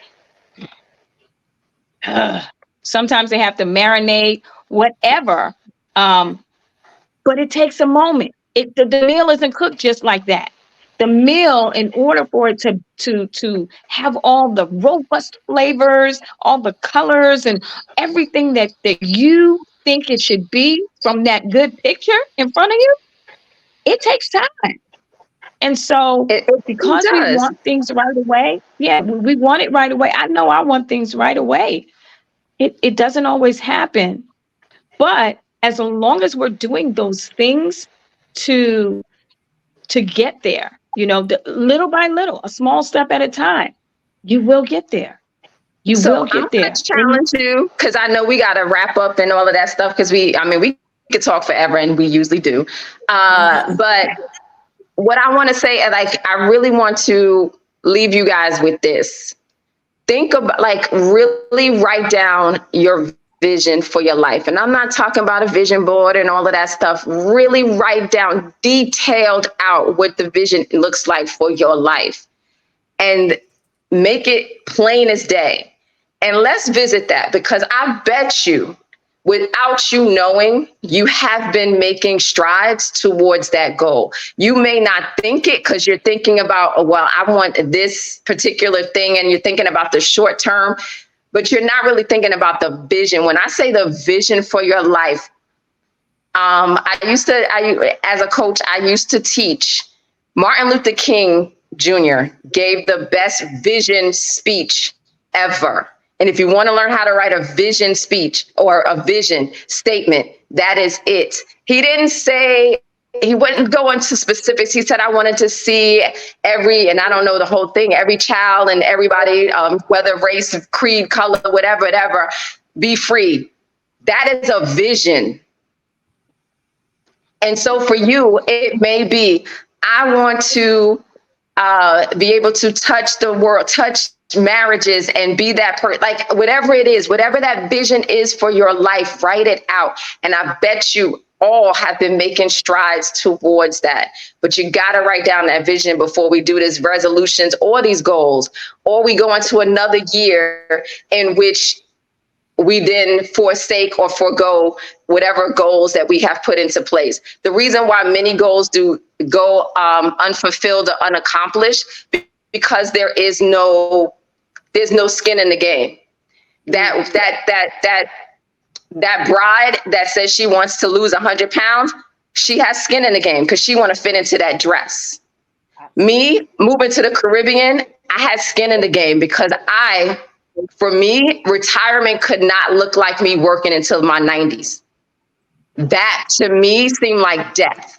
Sometimes they have to marinate, whatever. But it takes a moment. The meal isn't cooked just like that. The meal, in order for it to have all the robust flavors, all the colors, and everything that you think it should be from that good picture in front of you, it takes time. And so because we want things right away, we want it right away. I know I want things right away. It doesn't always happen. But as long as we're doing those things to get there, little by little, a small step at a time, you will get there. You will get there. Let's challenge you, because I know we got to wrap up and all of that stuff, because we could talk forever, and we usually do. But what I want to say, I really want to leave you guys with this. Think about, really write down your vision for your life. And I'm not talking about a vision board and all of that stuff. Really write down, detailed out what the vision looks like for your life, and make it plain as day. And let's visit that, because I bet you, without you knowing, you have been making strides towards that goal. You may not think it, because you're thinking about, well, I want this particular thing, and you're thinking about the short term, but you're not really thinking about the vision. When I say the vision for your life, as a coach, I used to teach. Martin Luther King Jr. gave the best vision speech ever. And if you want to learn how to write a vision speech or a vision statement, that is it. He wouldn't go into specifics. He said, I wanted to see and I don't know the whole thing, every child and everybody, whether race, creed, color, whatever, be free. That is a vision. And so for you, it may be, I want to be able to touch the world, touch marriages, and be that person, whatever it is, whatever that vision is for your life, write it out. And I bet you all have been making strides towards that. But you got to write down that vision before we do these resolutions or these goals, or we go into another year in which we then forsake or forego whatever goals that we have put into place. The reason why many goals do go unfulfilled or unaccomplished, because there's no skin in the game. That bride that says she wants to lose 100 pounds, she has skin in the game, because she want to fit into that dress. Me moving to the Caribbean, I had skin in the game, because for me, retirement could not look like me working until my 90s. That to me seemed like death.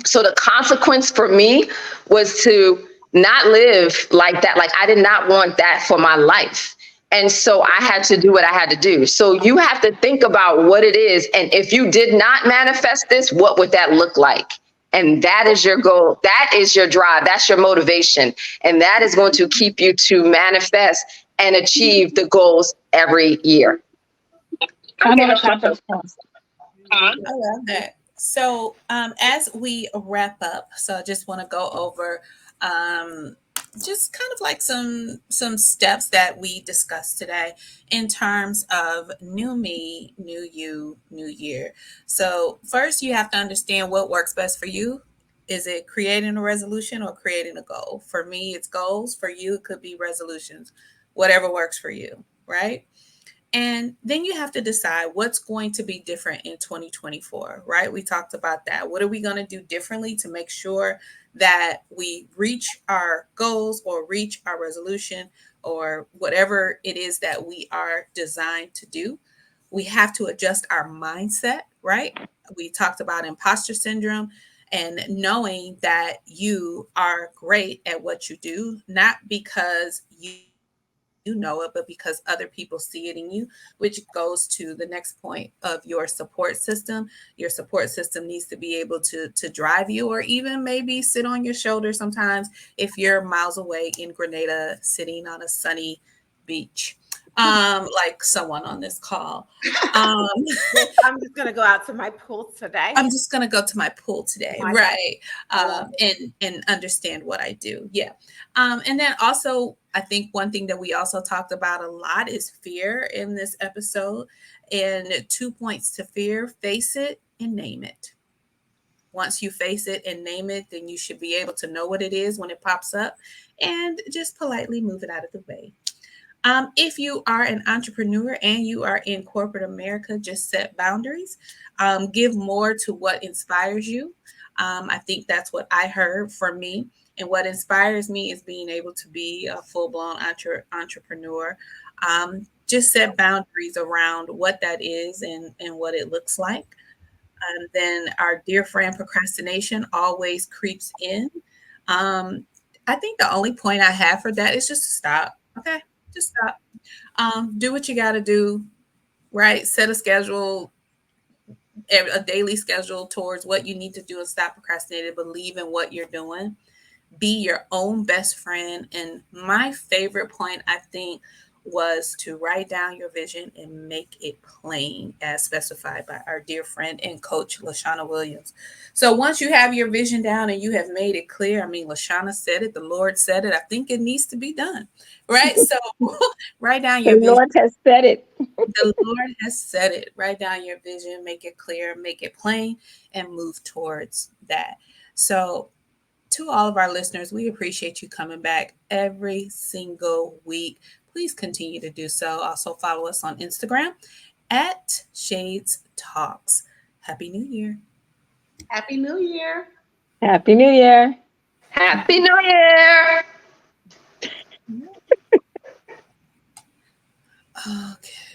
So the consequence for me was to not live like that. I did not want that for my life. And so I had to do what I had to do. So you have to think about what it is. And if you did not manifest this, what would that look like? And that is your goal. That is your drive. That's your motivation. And that is going to keep you to manifest and achieve the goals every year. I'm gonna shut those. I love that. So, as we wrap up, so I just want to go over just kind of like some steps that we discussed today in terms of new me, new you, new year. So, first, you have to understand what works best for you. Is it creating a resolution or creating a goal? For me, it's goals. For you, it could be resolutions. Whatever works for you, right? And then you have to decide what's going to be different in 2024, right? We talked about that. What are we going to do differently to make sure that we reach our goals or reach our resolution or whatever it is that we are designed to do? We have to adjust our mindset, right? We talked about imposter syndrome and knowing that you are great at what you do, not because you know it, but because other people see it in you, which goes to the next point of your support system. Your support system needs to be able to drive you or even maybe sit on your shoulder sometimes if you're miles away in Grenada sitting on a sunny beach. Like someone on this call. I'm just gonna go out to my pool today. I'm just gonna go to my pool today, right? And understand what I do. Yeah. And then also, I think one thing that we also talked about a lot is fear in this episode. And 2 points to fear: face it and name it. Once you face it and name it, then you should be able to know what it is when it pops up and just politely move it out of the way. If you are an entrepreneur and you are in corporate America, just set boundaries. Give more to what inspires you. I think that's what I heard for me. And what inspires me is being able to be a full-blown entrepreneur. Just set boundaries around what that is and what it looks like. And then our dear friend procrastination always creeps in. I think the only point I have for that is just to stop. Okay, just stop. Do what you got to do, right? Set a schedule, a daily schedule towards what you need to do and stop procrastinating. Believe in what you're doing. Be your own best friend. And my favorite point, I think, was to write down your vision and make it plain as specified by our dear friend and coach, LaShauna Williams. So once you have your vision down and you have made it clear, I mean, LaShauna said it, the Lord said it, I think it needs to be done, right? So write down your The vision. Lord has said it. The Lord has said it. Write down your vision, make it clear, make it plain, and move towards that. So to all of our listeners, we appreciate you coming back every single week. Please continue to do so. Also follow us on Instagram at S.H.A.D.E.S Talks. Happy New Year. Happy New Year. Happy New Year. Happy New Year. Okay.